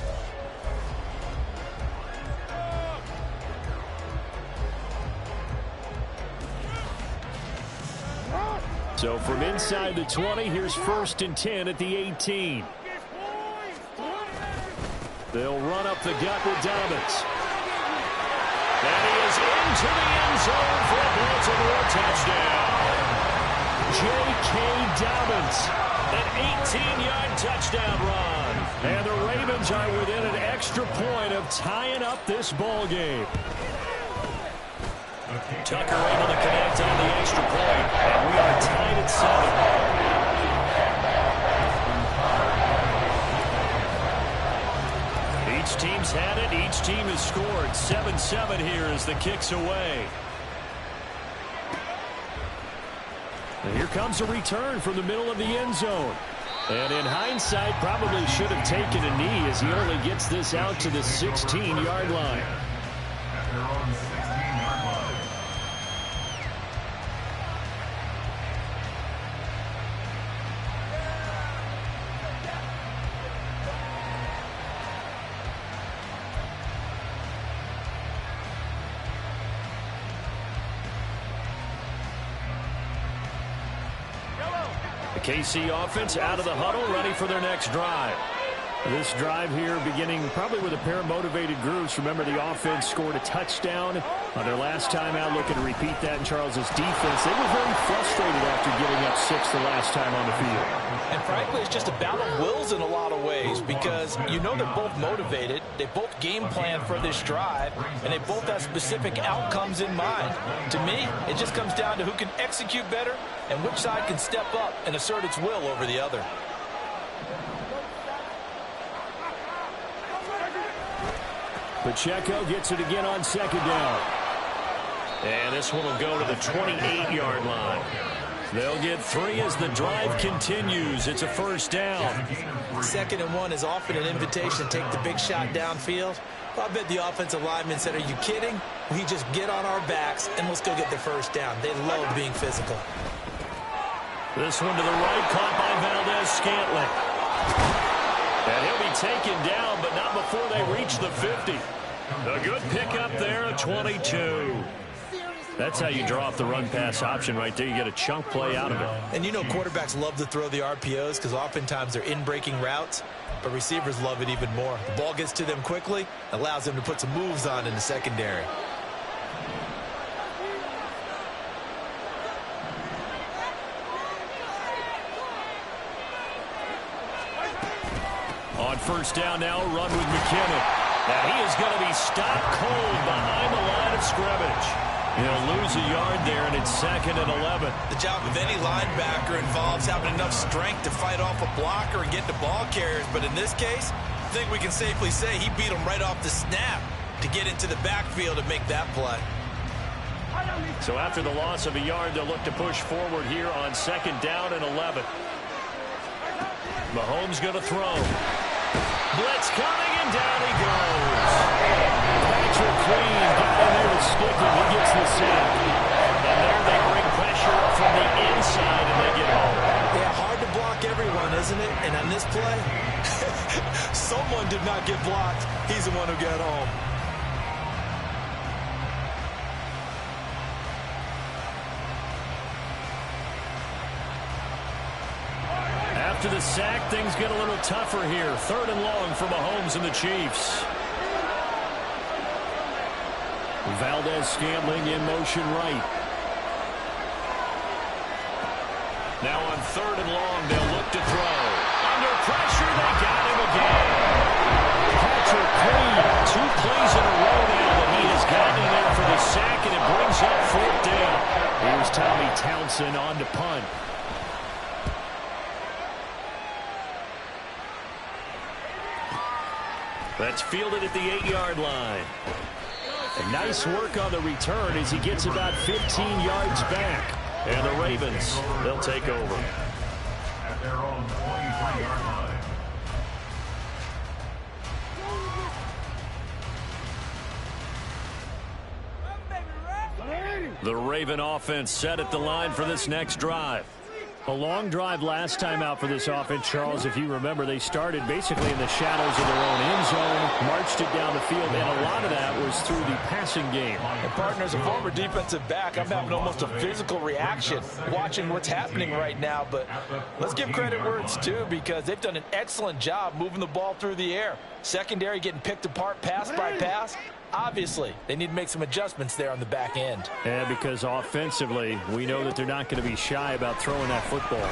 [SPEAKER 1] So from inside the 20, here's 1st and 10 at the 18. They'll run up the gut with Dobbins. And he is into the end zone for a Baltimore touchdown. J.K. Dobbins, an 18-yard touchdown run. And the Ravens are within an extra point of tying up this ball game. Tucker able to connect on the extra point, and we are tied at 7. Each team's had it. Each team has scored. 7-7 here as the kick's away. And here comes a return from the middle of the end zone. And in hindsight, probably should have taken a knee as he only gets this out to the 16-yard line.
[SPEAKER 6] At their own 16-yard line.
[SPEAKER 1] The KC offense out of the huddle, ready for their next drive.
[SPEAKER 5] This drive here beginning probably with a pair of motivated groups. Remember, the offense scored a touchdown on their last time out. Looking to repeat that in Charles's defense. They were very frustrated after giving up 6 the last time on the field.
[SPEAKER 3] And frankly, it's just a battle of wills in a lot of ways because you know they're both motivated. They both game plan for this drive, and they both have specific outcomes in mind. To me, it just comes down to who can execute better and which side can step up and assert its will over the other.
[SPEAKER 5] Pacheco gets it again on 2nd down.
[SPEAKER 1] And this one will go to the 28-yard line. They'll get 3 as the drive continues. It's a first down.
[SPEAKER 3] 2nd and 1 is often an invitation to take the big shot downfield. Well, I bet the offensive lineman said, are you kidding? We just get on our backs and let's go get the first down. They love being physical.
[SPEAKER 1] This one to the right, caught by Valdez-Scantling. And he'll be taken down, but not before they reach the 50. A good pickup there, a 22. That's how you draw up the run-pass option right there. You get a chunk play out of it.
[SPEAKER 3] And you know quarterbacks love to throw the RPOs because oftentimes they're in-breaking routes, but receivers love it even more. The ball gets to them quickly, allows them to put some moves on in the secondary.
[SPEAKER 1] On first down now, run with McKinnon. And he is going to be stopped cold behind the line of scrimmage. He'll lose a yard there, and it's 2nd and 11.
[SPEAKER 2] The job of any linebacker involves having enough strength to fight off a blocker and get the ball carriers. But in this case, I think we can safely say he beat him right off the snap to get into the backfield and make that play.
[SPEAKER 1] So after the loss of a yard, they'll look to push forward here on 2nd down and 11. Mahomes going to throw. Blitz coming, and down he goes. Patrick Queen got in there to stick him. He gets the sack. And there they bring pressure up from the inside, and they get home.
[SPEAKER 3] Yeah, hard to block everyone, isn't it? And on this play,
[SPEAKER 2] Someone did not get blocked. He's the one who got home.
[SPEAKER 1] After the sack, things get a little tougher here. 3rd and long for Mahomes and the Chiefs. Valdez-Scantling in motion right. Now on 3rd and long, they'll look to throw. Under pressure. They got him again. Patrick Queen, 2 plays in a row now that he has gotten in there for the sack, and it brings up 4th down.
[SPEAKER 5] Here's Tommy Townsend on to punt.
[SPEAKER 1] That's fielded at the 8-yard line.
[SPEAKER 5] Nice work on the return as he gets about 15 yards back.
[SPEAKER 1] And the Ravens, they'll take over.
[SPEAKER 6] At their own 23-yard line.
[SPEAKER 1] The Raven offense set at the line for this next drive.
[SPEAKER 5] A long drive last time out for this offense, Charles. If you remember, they started basically in the shadows of their own end zone, marched it down the field, and a lot of that was through the passing game.
[SPEAKER 2] And partner, as a former defensive back, I'm having almost a physical reaction watching what's happening right now. But let's give credit where it's due, because they've done an excellent job moving the ball through the air. Secondary getting picked apart pass by pass. Obviously, they need to make some adjustments there on the back end.
[SPEAKER 5] And because offensively, we know that they're not going to be shy about throwing that football.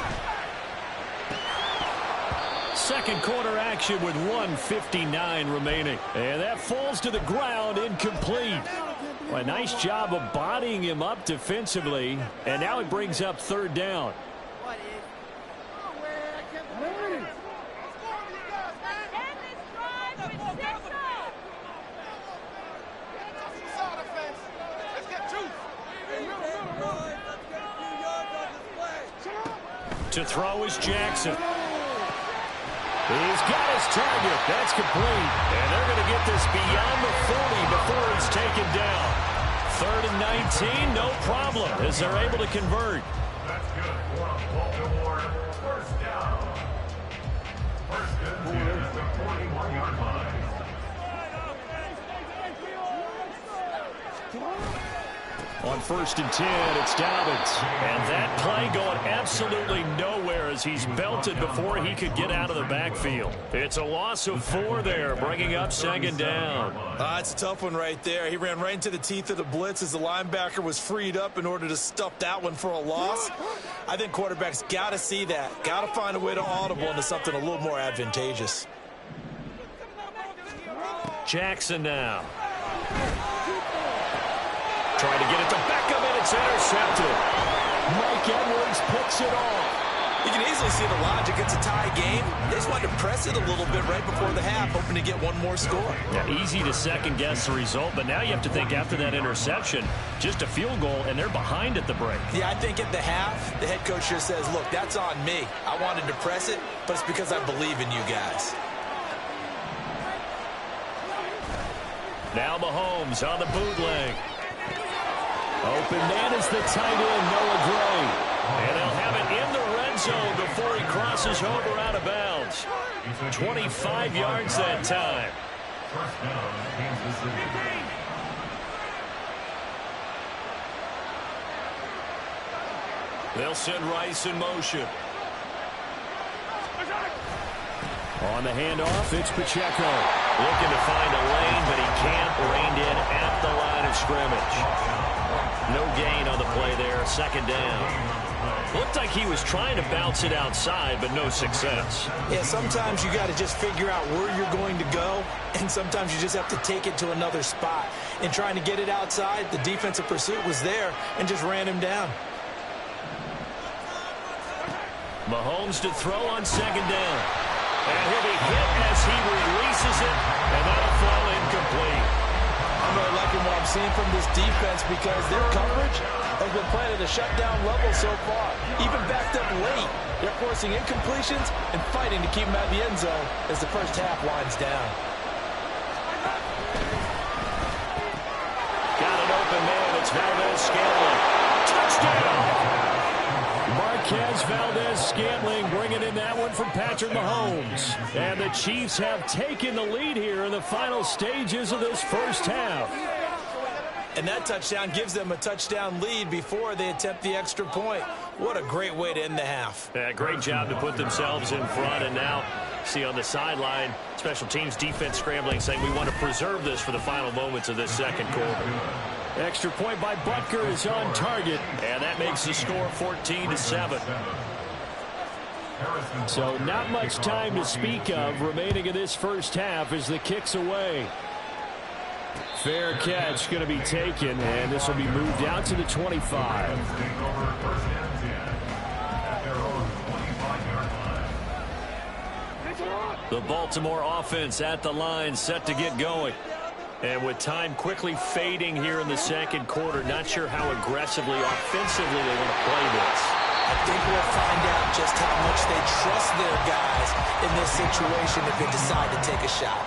[SPEAKER 1] Second quarter action with 1:59 remaining. And that falls to the ground, incomplete. Well, a nice job of bodying him up defensively. And now it brings up 3rd down. To throw is Jackson. He's got his target. That's complete. And they're going to get this beyond the 40 before it's taken down. 3rd and 19, no problem, as they're able to convert.
[SPEAKER 6] That's good for a Baltimore 1st down. 1st and 10 at the 41-yard line.
[SPEAKER 1] On 1st and 10, it's Dobbins. And that play going absolutely nowhere as he's belted before he could get out of the backfield. It's a loss of 4 there, bringing up 2nd down.
[SPEAKER 2] It's a tough one right there. He ran right into the teeth of the blitz as the linebacker was freed up in order to stuff that one for a loss. I think quarterbacks got to see that. Got to find a way to audible into something a little more advantageous.
[SPEAKER 1] Jackson now. Trying to get it to Beckham, and it's intercepted. Mike Edwards picks it off.
[SPEAKER 2] You can easily see the logic. It's a tie game. They just wanted to press it a little bit right before the half, hoping to get one more score.
[SPEAKER 1] Yeah, easy to second-guess the result, but now you have to think after that interception, just a field goal, and they're behind at the break.
[SPEAKER 2] Yeah, I think at the half, the head coach just says, look, that's on me. I wanted to press it, but it's because I believe in you guys.
[SPEAKER 1] Now Mahomes on the bootleg. Open man is the tight end, Noah Gray. And they'll have it in the red zone before he crosses over out of bounds. 25 yards that time.
[SPEAKER 6] 1st down, Kansas City.
[SPEAKER 1] They'll send Rice in motion.
[SPEAKER 5] On the handoff, it's Pacheco.
[SPEAKER 1] Looking to find a lane, but he can't. Reined in at the line of scrimmage. No gain on the play there. 2nd down. Looked like he was trying to bounce it outside, but no success.
[SPEAKER 2] Yeah, sometimes you got to just figure out where you're going to go, and sometimes you just have to take it to another spot. In trying to get it outside, the defensive pursuit was there and just ran him down.
[SPEAKER 1] Mahomes to throw on 2nd down. And he'll be hit as he releases it, and that'll fall incomplete.
[SPEAKER 2] I'm really liking what I'm seeing from this defense because their coverage has been playing at a shutdown level so far. Even backed up late, they're forcing incompletions and fighting to keep them out of the end zone as the first half winds down.
[SPEAKER 1] Got an open man. It's Valdez-Scantling. Touchdown! Marquez Valdez-Scantling bringing in that one from Patrick Mahomes. And the Chiefs have taken the lead here in the final stages of this first half.
[SPEAKER 2] And that touchdown gives them a touchdown lead before they attempt the extra point. What a great way to end the half.
[SPEAKER 1] Yeah, great job to put themselves in front. And now, see on the sideline, special teams defense scrambling, saying we want to preserve this for the final moments of this second quarter. Extra point by Butker is on target, and that makes the score 14-7.
[SPEAKER 5] So not much time to speak of remaining in this first half as the kick's away. Fair catch going to be taken, and this will be moved out to the 25. The Baltimore offense at the line, set to get going. And with time quickly fading here in the second quarter, not sure how aggressively, offensively they want to play this.
[SPEAKER 2] I think we'll find out just how much they trust their guys in this situation if they decide to take a shot.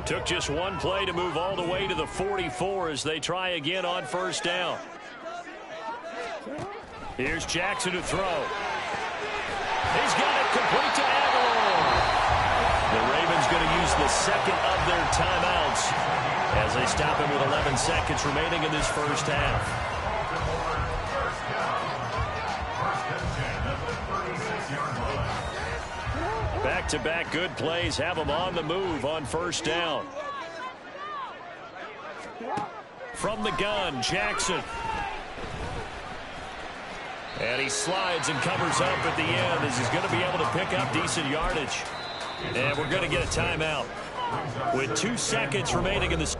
[SPEAKER 1] Took just one play to move all the way to the 44 as they try again on first down. Here's Jackson to throw. He's got it complete to Aguilar. The Ravens going to use the second of their timeouts as they stop him with 11 seconds remaining in this first half. Back-to-back good plays have him on the move on first down. From the gun, Jackson. And he slides and covers up at the end as he's going to be able to pick up decent yardage. And we're going to get a timeout with 2 seconds remaining in this.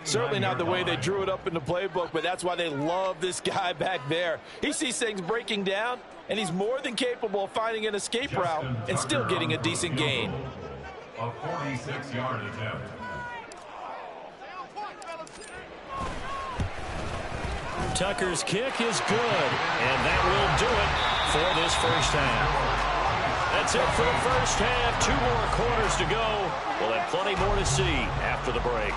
[SPEAKER 2] Certainly not the way they drew it up in the playbook, but that's why they love this guy back there. He sees things breaking down, and he's more than capable of finding an escape route and still getting a decent gain.
[SPEAKER 6] A 46-yard attempt.
[SPEAKER 1] Tucker's kick is good, and that will do it for this first half. That's it for the first half. 2 more quarters to go. We'll have plenty more to see after the break.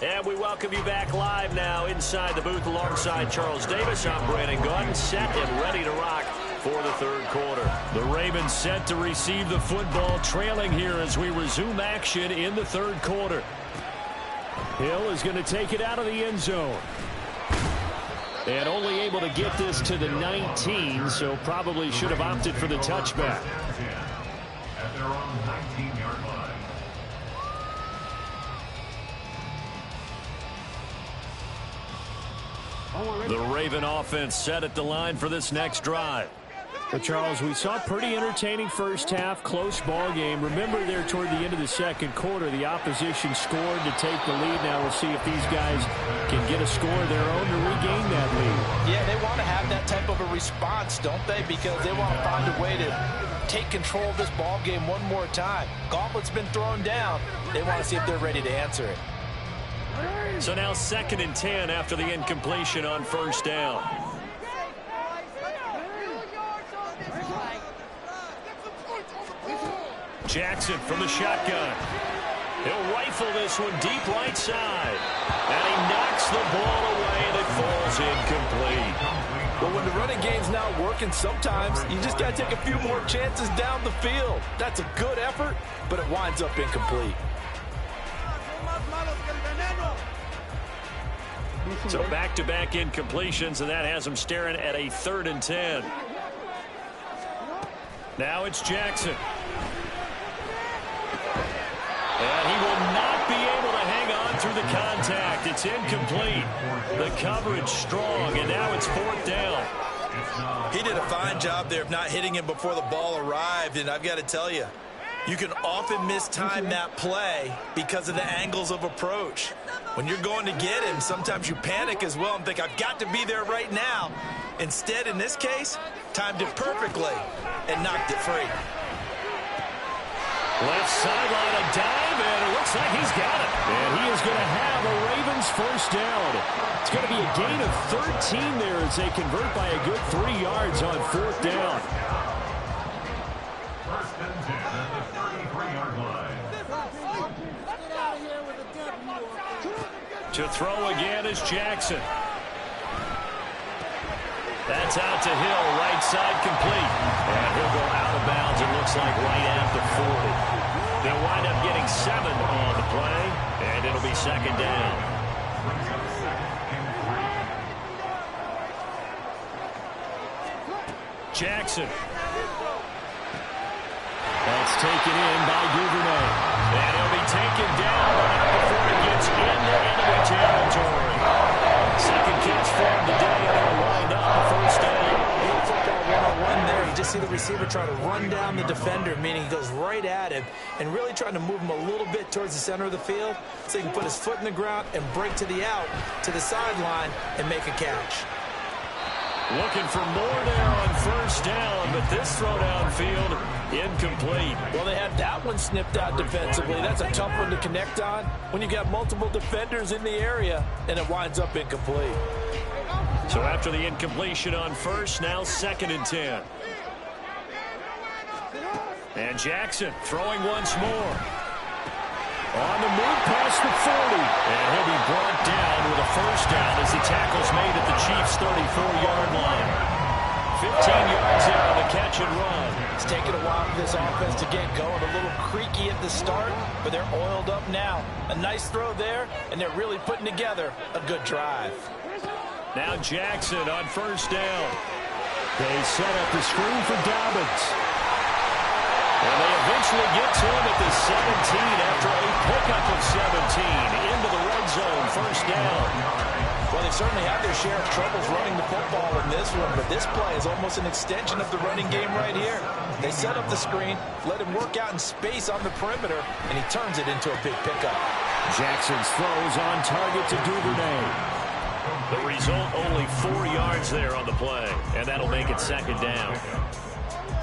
[SPEAKER 1] And we welcome you back live now inside the booth alongside Charles Davis. I'm Brandon Gordon, set and ready to rock for the third quarter. The Ravens set to receive the football, trailing here as we resume action in the third quarter. Hill is going to take it out of the end zone. And only able to get this to the 19, so probably should have opted for the touchback.
[SPEAKER 6] At their own 19-yard line.
[SPEAKER 1] The Raven offense set at the line for this next drive.
[SPEAKER 5] But Charles, we saw a pretty entertaining first half, close ball game. Remember there toward the end of the second quarter, the opposition scored to take the lead. Now we'll see if these guys can get a score of their own to regain that lead.
[SPEAKER 2] Yeah, they want to have that type of a response, don't they? Because they want to find a way to take control of this ball game one more time. Gauntlet's been thrown down. They want to see if they're ready to answer it.
[SPEAKER 1] So now 2nd and 10 after the incompletion on first down. Jackson from the shotgun. He'll rifle this one deep right side. And he knocks the ball away and it falls incomplete.
[SPEAKER 2] But when the running game's not working, sometimes you just got to take a few more chances down the field. That's a good effort, but it winds up incomplete.
[SPEAKER 1] So back-to-back incompletions, and that has him staring at a 3rd and 10. Now it's Jackson. And he will not be able to hang on through the contact. It's incomplete. The coverage strong, and now it's 4th down.
[SPEAKER 2] He did a fine job there of not hitting him before the ball arrived, and I've got to tell you, you can often mistime that play because of the angles of approach. When you're going to get him, sometimes you panic as well and think, I've got to be there right now. Instead, in this case, timed it perfectly and knocked it free.
[SPEAKER 1] Left sideline, a dive, and it looks like he's got it. And he is going to have a Ravens first down. It's going to be a gain of 13 there as they convert by a good 3 yards on 4th down.
[SPEAKER 6] First and 10 at the 33-yard line.
[SPEAKER 1] To throw again is Jackson. That's out to Hill, right side complete. And he'll go out of bounds, it looks like, right at the 40. They'll wind up getting 7 on the play, and it'll be second down. Jackson. That's taken in by Duvernay. And he'll be taken down before it gets into enemy territory. Second catch for him today, and they'll wind up a first down.
[SPEAKER 2] Football 101 there. You just see the receiver try to run down the defender, meaning he goes right at him and really trying to move him a little bit towards the center of the field so he can put his foot in the ground and break to the out, to the sideline, and make a catch.
[SPEAKER 1] Looking for more there on first down, but this throw downfield incomplete.
[SPEAKER 3] Well, they had that one snipped out defensively. That's a tough one to connect on when you got multiple defenders in the area, and it winds up incomplete.
[SPEAKER 1] So after the incompletion on first, now second and 10. And Jackson throwing once more. On the move past the 40. And he'll be brought down with a first down as the tackle's made at the Chiefs' 34-yard line. 15 yards there on the catch and run.
[SPEAKER 2] It's taken a while for this offense to get going. A little creaky at the start, but they're oiled up now. A nice throw there, and they're really putting together a good drive.
[SPEAKER 1] Now Jackson on first down. They set up the screen for Dobbins. And they eventually get to him at the 17 after a pickup of 17 into the red zone, first down.
[SPEAKER 2] Well, they certainly had their share of troubles running the football in this one, but this play is almost an extension of the running game right here. They set up the screen, let him work out in space on the perimeter, and he turns it into a big pickup.
[SPEAKER 1] Jackson's throws on target to Duvernay. The result, only 4 yards there on the play, and that'll make it second down.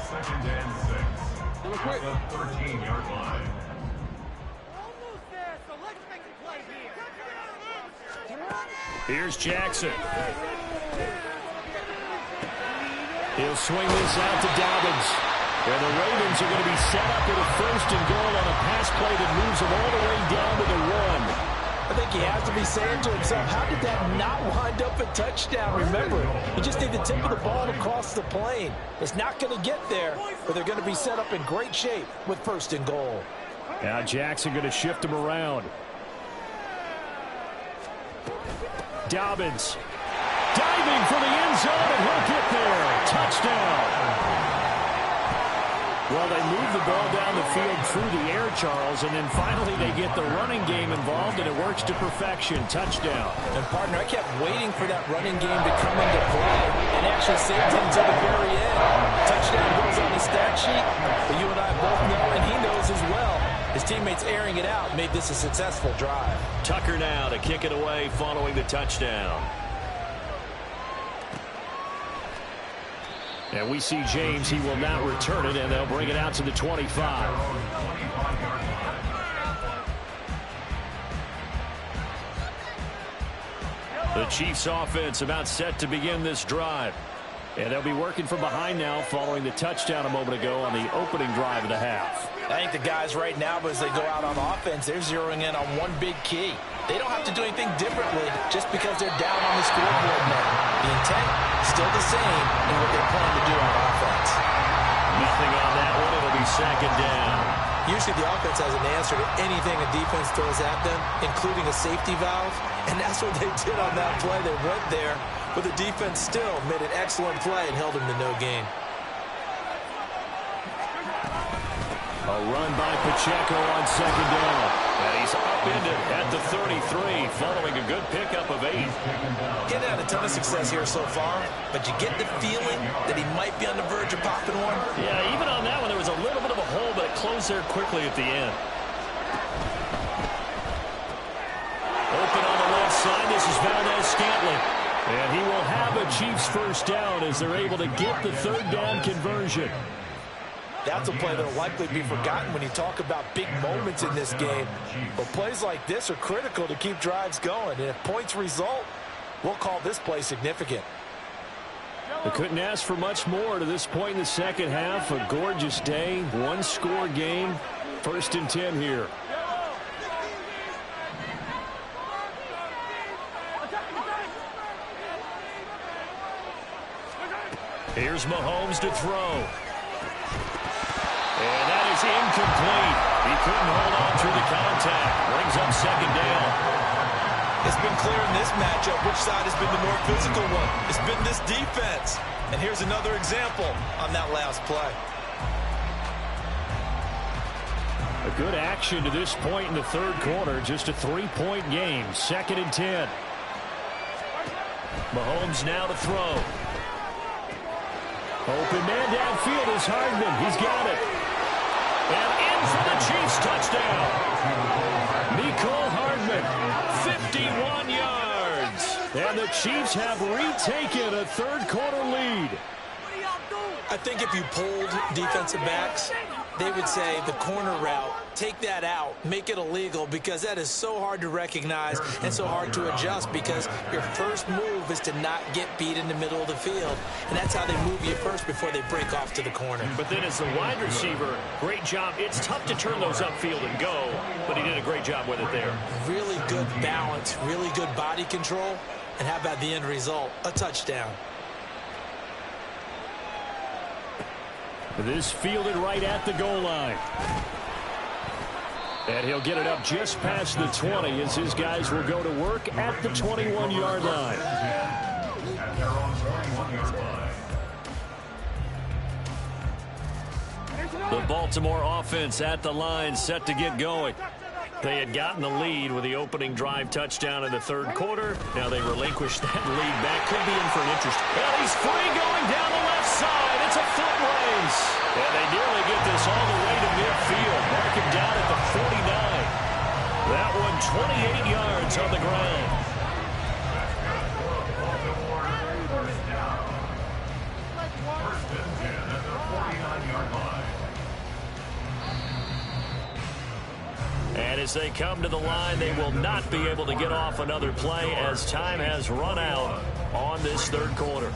[SPEAKER 6] Second and 6. The 13-yard line.
[SPEAKER 1] Here's Jackson. He'll swing this out to Dobbins. And the Ravens are going to be set up with a first and goal on a pass play that moves them all the way down to the 1.
[SPEAKER 2] I think he has to be saying to himself, how did that not wind up a touchdown? Remember, you just need the tip of the ball across the plane. It's not going to get there, but they're going to be set up in great shape with first and goal.
[SPEAKER 1] Now Jackson going to shift him around. Dobbins diving for the end zone, and he'll get there. Touchdown. Well, they move the ball down the field through the air, Charles, and then finally they get the running game involved, and it works to perfection. Touchdown.
[SPEAKER 2] And, partner, I kept waiting for that running game to come into play and actually saved him to the very end. Touchdown goes on the stat sheet, but you and I both know, and he knows as well, his teammates airing it out made this a successful drive.
[SPEAKER 1] Tucker now to kick it away following the touchdown. And we see James. He will not return it, and they'll bring it out to the 25. The Chiefs offense about set to begin this drive. And they'll be working from behind now following the touchdown a moment ago on the opening drive of the half.
[SPEAKER 2] I think the guys right now, as they go out on offense, they're zeroing in on one big key. They don't have to do anything differently just because they're down on the scoreboard now. The intent is still the same in what they're planning to do on offense.
[SPEAKER 1] Nothing on that one. It'll be second down.
[SPEAKER 2] Usually the offense has an answer to anything a defense throws at them, including a safety valve, and that's what they did on that play. They went there, but the defense still made an excellent play and held them to no gain.
[SPEAKER 1] A run by Pacheco on second down. And he's upended at the 33 following a good pickup of 8.
[SPEAKER 2] Getting had a ton of success here so far, but you get the feeling that he might be on the verge of popping one.
[SPEAKER 1] Yeah, even on that one, there was a little bit of a hole, but it closed there quickly at the end. Open on the left side, this is Valdez-Scantling. And he will have a Chiefs first down as they're able to get the third down conversion.
[SPEAKER 2] That's a play that will likely be forgotten when you talk about big moments in this game. But plays like this are critical to keep drives going. And if points result, we'll call this play significant.
[SPEAKER 1] They couldn't ask for much more to this point in the second half. A gorgeous day, one-score game. First and 10 here. Here's Mahomes to throw. And that is incomplete. He couldn't hold on through the contact. Brings up second down.
[SPEAKER 2] It's been clear in this matchup which side has been the more physical one. It's been this defense. And here's another example on that last play.
[SPEAKER 5] A good action to this point in the third quarter. Just a 3-point game. 2nd and 10.
[SPEAKER 1] Mahomes now to throw.
[SPEAKER 5] Open man downfield is Hardman. He's got it.
[SPEAKER 1] And in for the Chiefs touchdown.
[SPEAKER 5] Mecole Hardman, 51 yards. And the Chiefs have retaken a third quarter lead.
[SPEAKER 3] I think if you polled defensive backs, they would say the corner route, take that out, make it illegal, because that is so hard to recognize and so hard to adjust, because your first move is to not get beat in the middle of the field. And that's how they move you first before they break off to the corner.
[SPEAKER 1] But then as the wide receiver, great job. It's tough to turn those upfield and go, but he did a great job with it there.
[SPEAKER 3] Really good balance, really good body control. And how about the end result? A touchdown.
[SPEAKER 5] This fielded right at the goal line. And he'll get it up just past the 20 as his guys will go to work at the 21-yard line.
[SPEAKER 6] At their own 21-yard line.
[SPEAKER 1] The Baltimore offense at the line, set to get going. They had gotten the lead with the opening drive touchdown in the third quarter. Now they relinquished that lead back. Could be in for an interest. Well, he's free going down the left side. It's a foot race. And they nearly get this all the way to midfield. Mark him down at the 49. That one 28 yards on the ground.
[SPEAKER 6] Baltimore, first down. First and 10 at the 49-yard line.
[SPEAKER 1] And as they come to the line, they will not be able to get off another play as time has run out on this third quarter.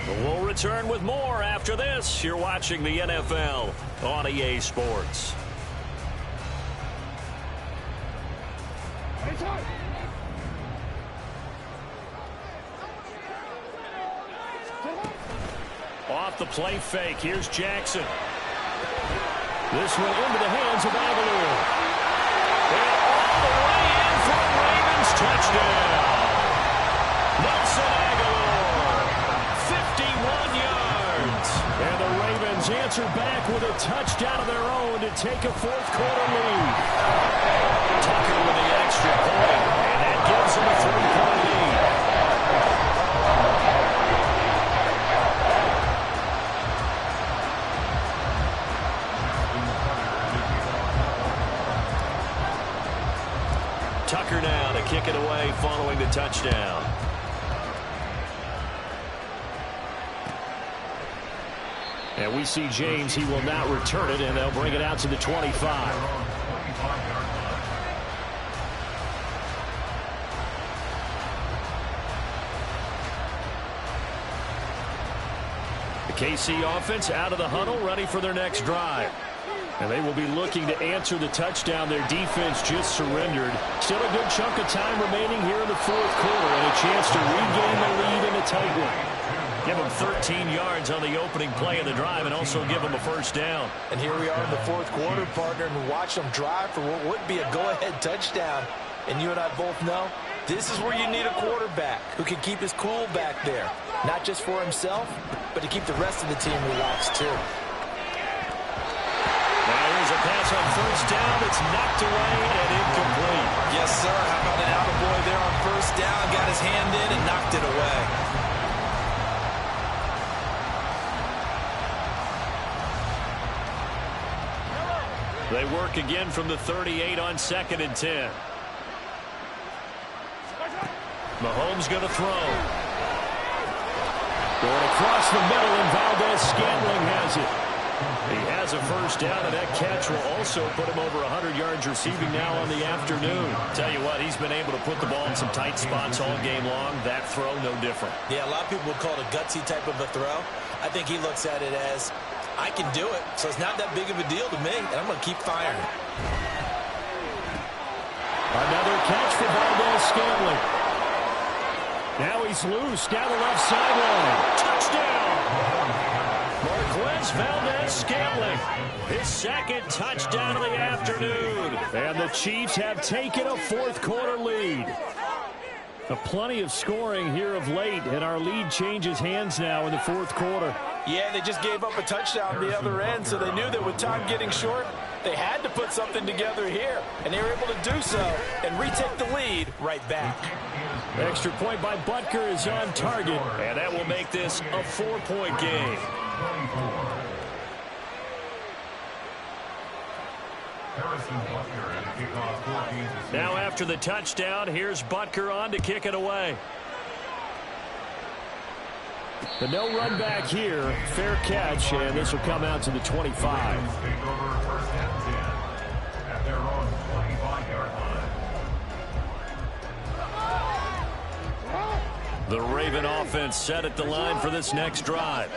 [SPEAKER 1] But we'll return with more after this. You're watching the NFL on EA Sports. Off the play fake. Here's Jackson.
[SPEAKER 5] This one into the hands of Aguilar.
[SPEAKER 1] And all the way in for a Ravens touchdown. Nelson Aguilar, 51 yards.
[SPEAKER 5] And the Ravens answer back with a touchdown of their own to take a fourth quarter lead.
[SPEAKER 1] Tucker with the extra point, and that gives them a 3-point lead. Tucker now to kick it away following the touchdown.
[SPEAKER 5] And we see James. He will not return it, and they'll bring it out to the 25. The KC offense out of the huddle, ready for their next drive. And they will be looking to answer the touchdown their defense just surrendered. Still a good chunk of time remaining here in the fourth quarter and a chance to regain the lead in a tight one.
[SPEAKER 1] Give them 13 yards on the opening play of the drive and also give them a first down.
[SPEAKER 3] And here we are in the fourth quarter, partner, and watch them drive for what would be a go-ahead touchdown. And you and I both know this is where you need a quarterback who can keep his cool back there. Not just for himself, but to keep the rest of the team relaxed too.
[SPEAKER 1] Here's a pass on first down. It's knocked away and incomplete.
[SPEAKER 2] Yes, sir. How about an attaboy there on first down? Got his hand in and knocked it away.
[SPEAKER 1] They work again from the 38 on 2nd and 10. Mahomes going to throw.
[SPEAKER 5] Going across the middle, and Valdez-Scantling has it. He has a first down, and that catch will also put him over 100 yards receiving now on the afternoon.
[SPEAKER 1] Tell you what, he's been able to put the ball in some tight spots all game long. That throw, no different.
[SPEAKER 3] Yeah, a lot of people would call it a gutsy type of a throw. I think he looks at it as, I can do it, so it's not that big of a deal to me, and I'm going to keep firing.
[SPEAKER 5] Another catch for Valdez-Scantling. Now he's loose down the left sideline.
[SPEAKER 1] Touchdown! Marquez Valdez-Scantling, his second touchdown of the afternoon. And the Chiefs have taken a fourth-quarter lead. Plenty of scoring here of late, and our lead changes hands now in the fourth quarter.
[SPEAKER 2] Yeah, they just gave up a touchdown the other end, so they knew that with time getting short, they had to put something together here, and they were able to do so and retake the lead right back.
[SPEAKER 1] Extra point by Butker is on target, and that will make this a 4-point game. Now after the touchdown, here's Butker on to kick it away. The no run back here, fair catch, and this will come out to the 25. The Raven offense set at the line for this next drive.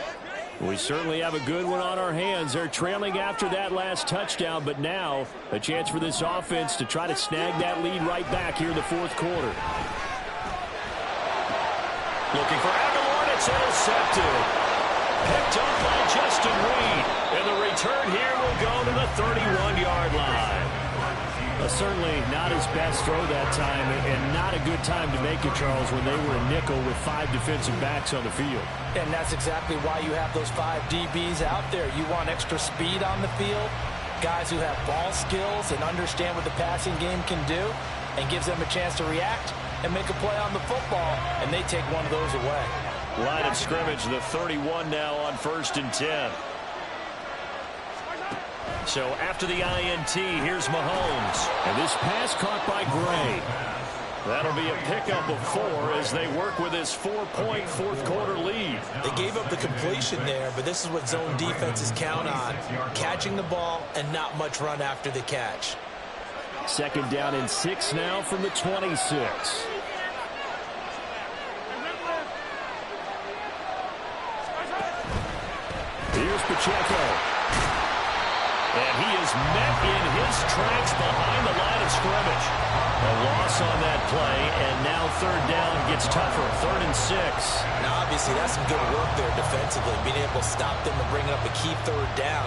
[SPEAKER 1] We certainly have a good one on our hands. They're trailing after that last touchdown, but now a chance for this offense to try to snag that lead right back here in the fourth quarter. Looking for Aguilar, it's intercepted. Picked up by Justin Reed, and the return here will go to the 31-yard line. Certainly not his best throw that time, and not a good time to make it, Charles, when they were a nickel with 5 defensive backs on the field.
[SPEAKER 2] And that's exactly why you have those 5 DBs out there. You want extra speed on the field, guys who have ball skills and understand what the passing game can do, and gives them a chance to react and make a play on the football, and they take one of those away.
[SPEAKER 1] Line of scrimmage, the 31 now on 1st and 10. So after the INT, here's Mahomes. And this pass caught by Gray. That'll be a pickup of 4 as they work with this 4-point fourth-quarter lead.
[SPEAKER 2] They gave up the completion there, but this is what zone defenses count on. Catching the ball and not much run after the catch.
[SPEAKER 1] 2nd down and 6 now from the 26. Here's Pacheco. And he is met in his tracks behind the line of scrimmage. A loss on that play, and now 3rd down gets tougher. 3rd and 6.
[SPEAKER 2] Now, obviously, that's some good work there defensively, being able to stop them and bringing up a key 3rd down.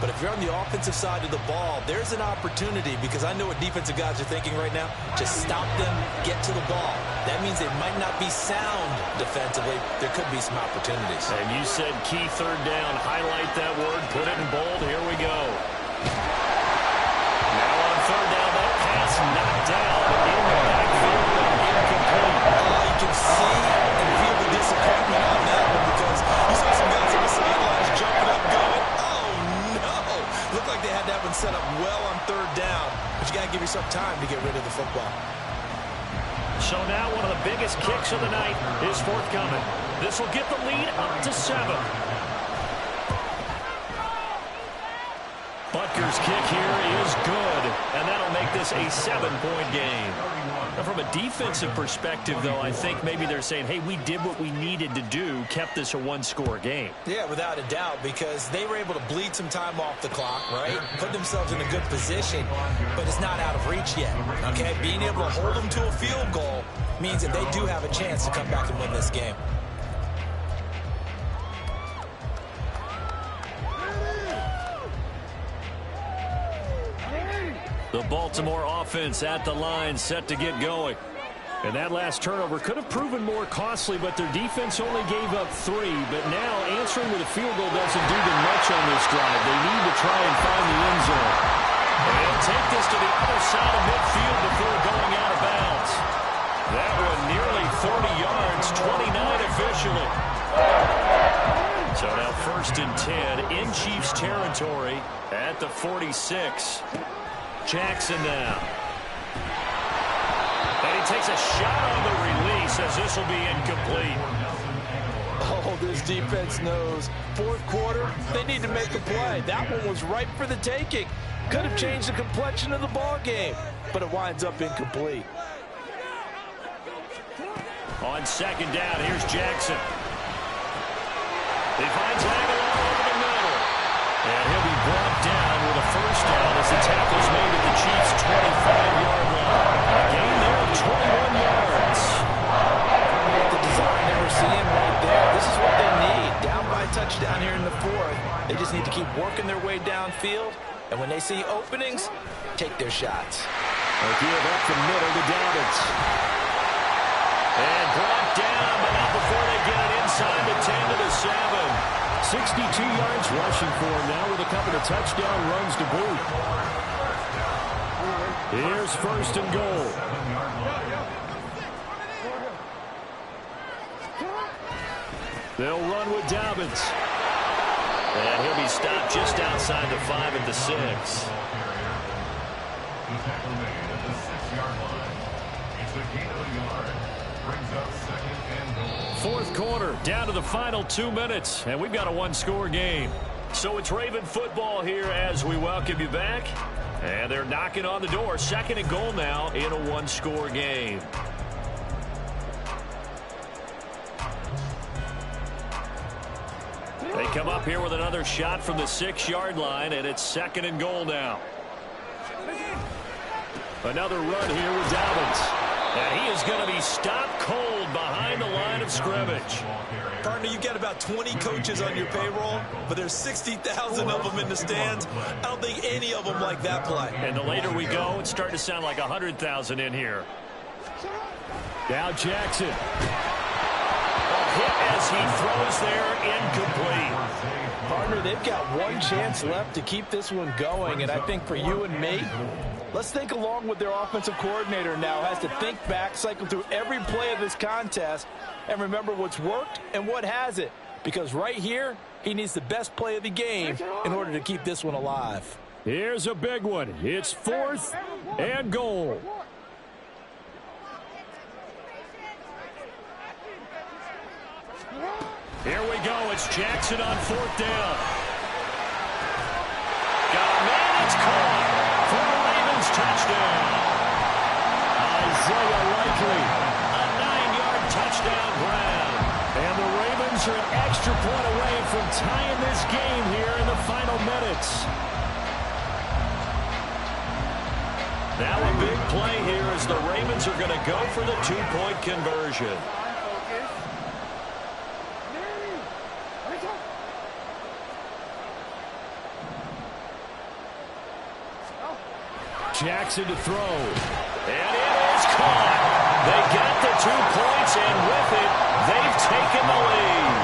[SPEAKER 2] But if you're on the offensive side of the ball, there's an opportunity, because I know what defensive guys are thinking right now. Just stop them, get to the ball. That means they might not be sound defensively. There could be some opportunities.
[SPEAKER 1] And you said key 3rd down. Highlight that word. Put it in bold. Here we go. Now on 3rd down, that pass knocked down in the backfield and incomplete.
[SPEAKER 2] You can see and feel the disappointment on that one, because you saw some guys on the sidelines jumping up going, oh no. Looked like they had that one set up well on 3rd down, but you got to give yourself time to get rid of the football.
[SPEAKER 1] So now one of the biggest kicks of the night is forthcoming. This will get the lead up to 7. Butker's kick here is good, and that'll make this a 7-point game. Now, from a defensive perspective, though, I think maybe they're saying, hey, we did what we needed to do, kept this a 1-score game.
[SPEAKER 2] Yeah, without a doubt, because they were able to bleed some time off the clock, right? Put themselves in a good position, but it's not out of reach yet, okay? Being able to hold them to a field goal means that they do have a chance to come back and win this game.
[SPEAKER 1] The Baltimore offense at the line, set to get going. And that last turnover could have proven more costly, but their defense only gave up 3. But now answering with a field goal doesn't do them much on this drive. They need to try and find the end zone. And they'll take this to the other side of midfield before going out of bounds. That one nearly 30 yards, 29 officially. So now 1st and 10 in Chiefs territory at the 46. Jackson now. And he takes a shot on the release as this will be incomplete.
[SPEAKER 2] Oh, this defense knows. 4th quarter, they need to make a play. That one was ripe for the taking. Could have changed the complexion of the ball game, but it winds up incomplete.
[SPEAKER 1] On 2nd down, here's Jackson. He finds Aguilar over the middle. And he'll be brought down with a 1st down as the tackle's made at the Chiefs' 25-yard line. A gain there of 21 yards.
[SPEAKER 2] The design they were seeing right there. This is what they need. Down by a touchdown here in the 4th. They just need to keep working their way downfield, and when they see openings, take their shots.
[SPEAKER 5] They give up the middle to Dobbins.
[SPEAKER 1] And brought down, but not before they get it inside the 10 to the 7.
[SPEAKER 5] 62 yards rushing for him now with a couple of touchdown runs to boot. Here's first and goal. They'll run with Dobbins.
[SPEAKER 1] And he'll be stopped just outside the 5 at the 6.
[SPEAKER 6] The tackle made at the 6-yard line. It's a gain of a yard. Brings up second and goal.
[SPEAKER 1] Fourth quarter, down to the final 2 minutes, and we've got a one-score game. So it's Raven football here as we welcome you back. And they're knocking on the door. Second and goal now in a one-score game. They come up here with another shot from the 6-yard line, and it's second and goal now. Another run here with Dobbins. And he is going to be stopped cold behind the line of scrimmage.
[SPEAKER 2] Partner, you got about 20 coaches on your payroll, but there's 60,000 of them in the stands. I don't think any of them like that play.
[SPEAKER 1] And the later we go, it's starting to sound like 100,000 in here.
[SPEAKER 5] Now Jackson.
[SPEAKER 1] Hit as he throws there, incomplete.
[SPEAKER 2] Partner, they've got one chance left to keep this one going, and I think for you and me, let's think along with their offensive coordinator now. Has to think back, cycle through every play of this contest, and remember what's worked and what hasn't. Because right here, he needs the best play of the game in order to keep this one alive.
[SPEAKER 5] Here's a big one. It's fourth and goal.
[SPEAKER 1] Here we go. It's Jackson on fourth down. Got a man. It's caught for the Ravens touchdown.
[SPEAKER 5] Isaiah Likely.
[SPEAKER 1] A 9-yard touchdown grab.
[SPEAKER 5] And the Ravens are an extra point away from tying this game here in the final minutes.
[SPEAKER 1] Now a big play here as the Ravens are going to go for the 2-point conversion.
[SPEAKER 5] Jackson to throw.
[SPEAKER 1] And it is caught. They got the 2 points, and with it, they've taken the lead.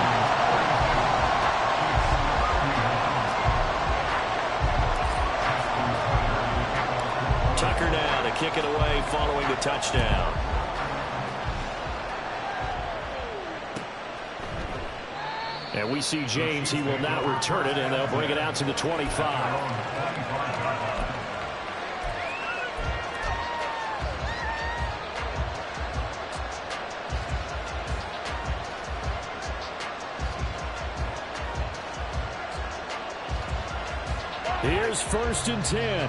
[SPEAKER 1] Tucker now to kick it away following the touchdown.
[SPEAKER 5] And we see James. He will not return it, and they'll bring it out to the 25. Here's first and 10.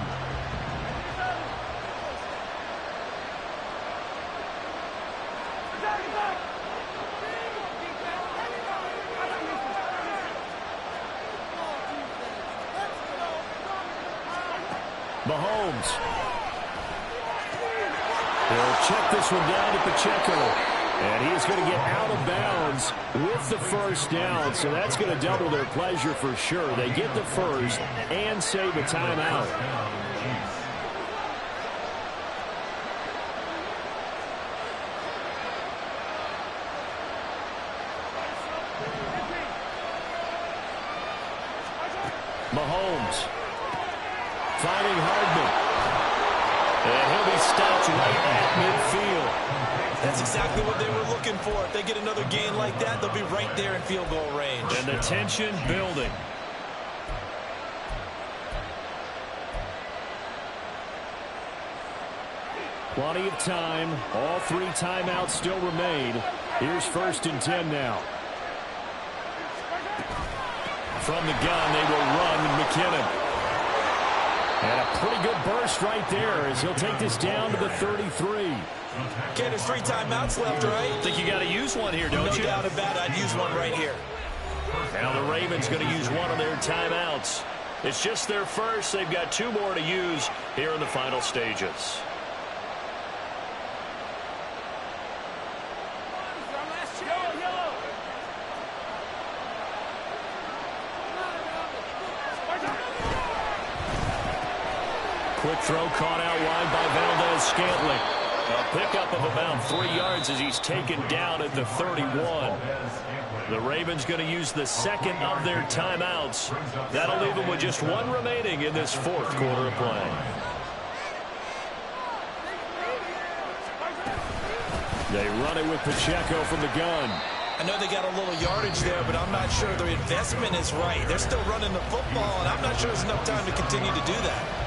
[SPEAKER 5] Mahomes. He'll check this one down to Pacheco. And he is going to get out of bounds with the first down. So that's going to double their pleasure for sure. They get the first and save a timeout. Mahomes finding Hardman. And he'll be stopped right at midfield.
[SPEAKER 2] That's exactly what they were looking for. If they get another gain like that, they'll be right there in field goal range.
[SPEAKER 1] And the tension building.
[SPEAKER 5] Plenty of time. All 3 timeouts still remain. Here's first and 10 now.
[SPEAKER 1] From the gun, they will run McKinnon.
[SPEAKER 5] And a pretty good burst right there as he'll take this down to the 33.
[SPEAKER 2] Okay, there's 3 timeouts left, right?
[SPEAKER 1] Think you got to use one here, don't you?
[SPEAKER 2] No doubt about it. I'd use one right here.
[SPEAKER 1] Now the Ravens going to use one of their timeouts. It's just their first. They've got 2 more to use here in the final stages. quick throw caught out wide by Valdez-Scantling. A pickup of about 3 yards as he's taken down at the 31. The Ravens going to use the second of their timeouts. That'll leave them with just one remaining in this fourth quarter of play. They run it with Pacheco from the gun.
[SPEAKER 2] I know they got a little yardage there, but I'm not sure their investment is right. They're still running the football, and I'm not sure there's enough time to continue to do that.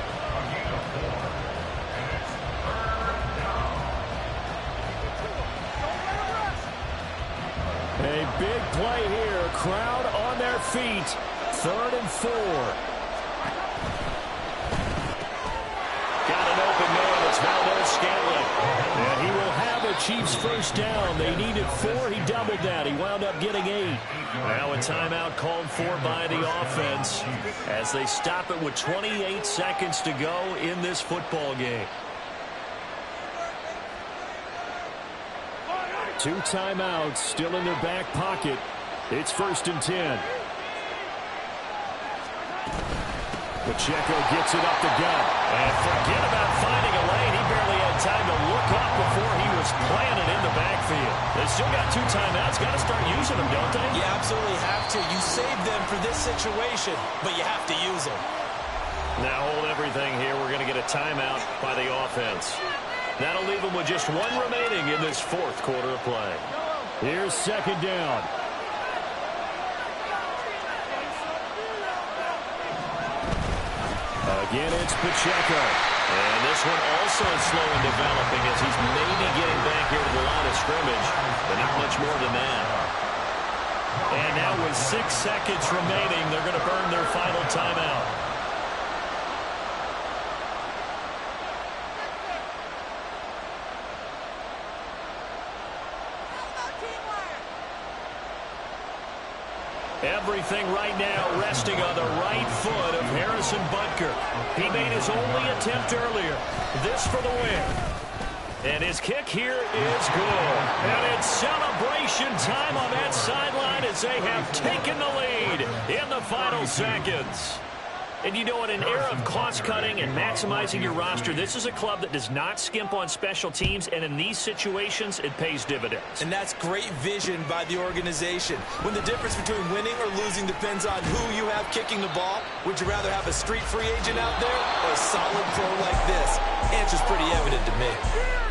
[SPEAKER 1] A big play here. Crowd on their feet. 3rd and 4. Got an open man. It's Valdez-Scantling. And he will have a Chiefs first down. They needed 4. He doubled that. He wound up getting 8. Now a timeout called for by the offense as they stop it with 28 seconds to go in this football game. 2 timeouts still in their back pocket. It's 1st and 10. Pacheco gets it up the gut. And forget about finding a lane. He barely had time to look up before he was planted in the backfield. They still got 2 timeouts. Got to start using them, don't they?
[SPEAKER 2] You absolutely have to. You save them for this situation, but you have to use them.
[SPEAKER 1] Now hold everything here. We're going to get a timeout by the offense. That'll leave them with just 1 remaining in this fourth quarter of play. Here's 2nd down. Again, it's Pacheco. And this one also is slow in developing as he's maybe getting back here to the line of scrimmage, but not much more than that. And now with 6 seconds remaining, they're going to burn their final timeout. Everything right now resting on the right foot of Harrison Butker. He made his only attempt earlier. This for the win. And his kick here is good. And it's celebration time on that sideline as they have taken the lead in the final seconds. And you know, in an era of cost-cutting and maximizing your roster, this is a club that does not skimp on special teams, and in these situations, it pays dividends. And that's great vision by the organization. When the difference between winning or losing depends on who you have kicking the ball, would you rather have a street free agent out there or a solid pro like this? Answer's pretty evident to me.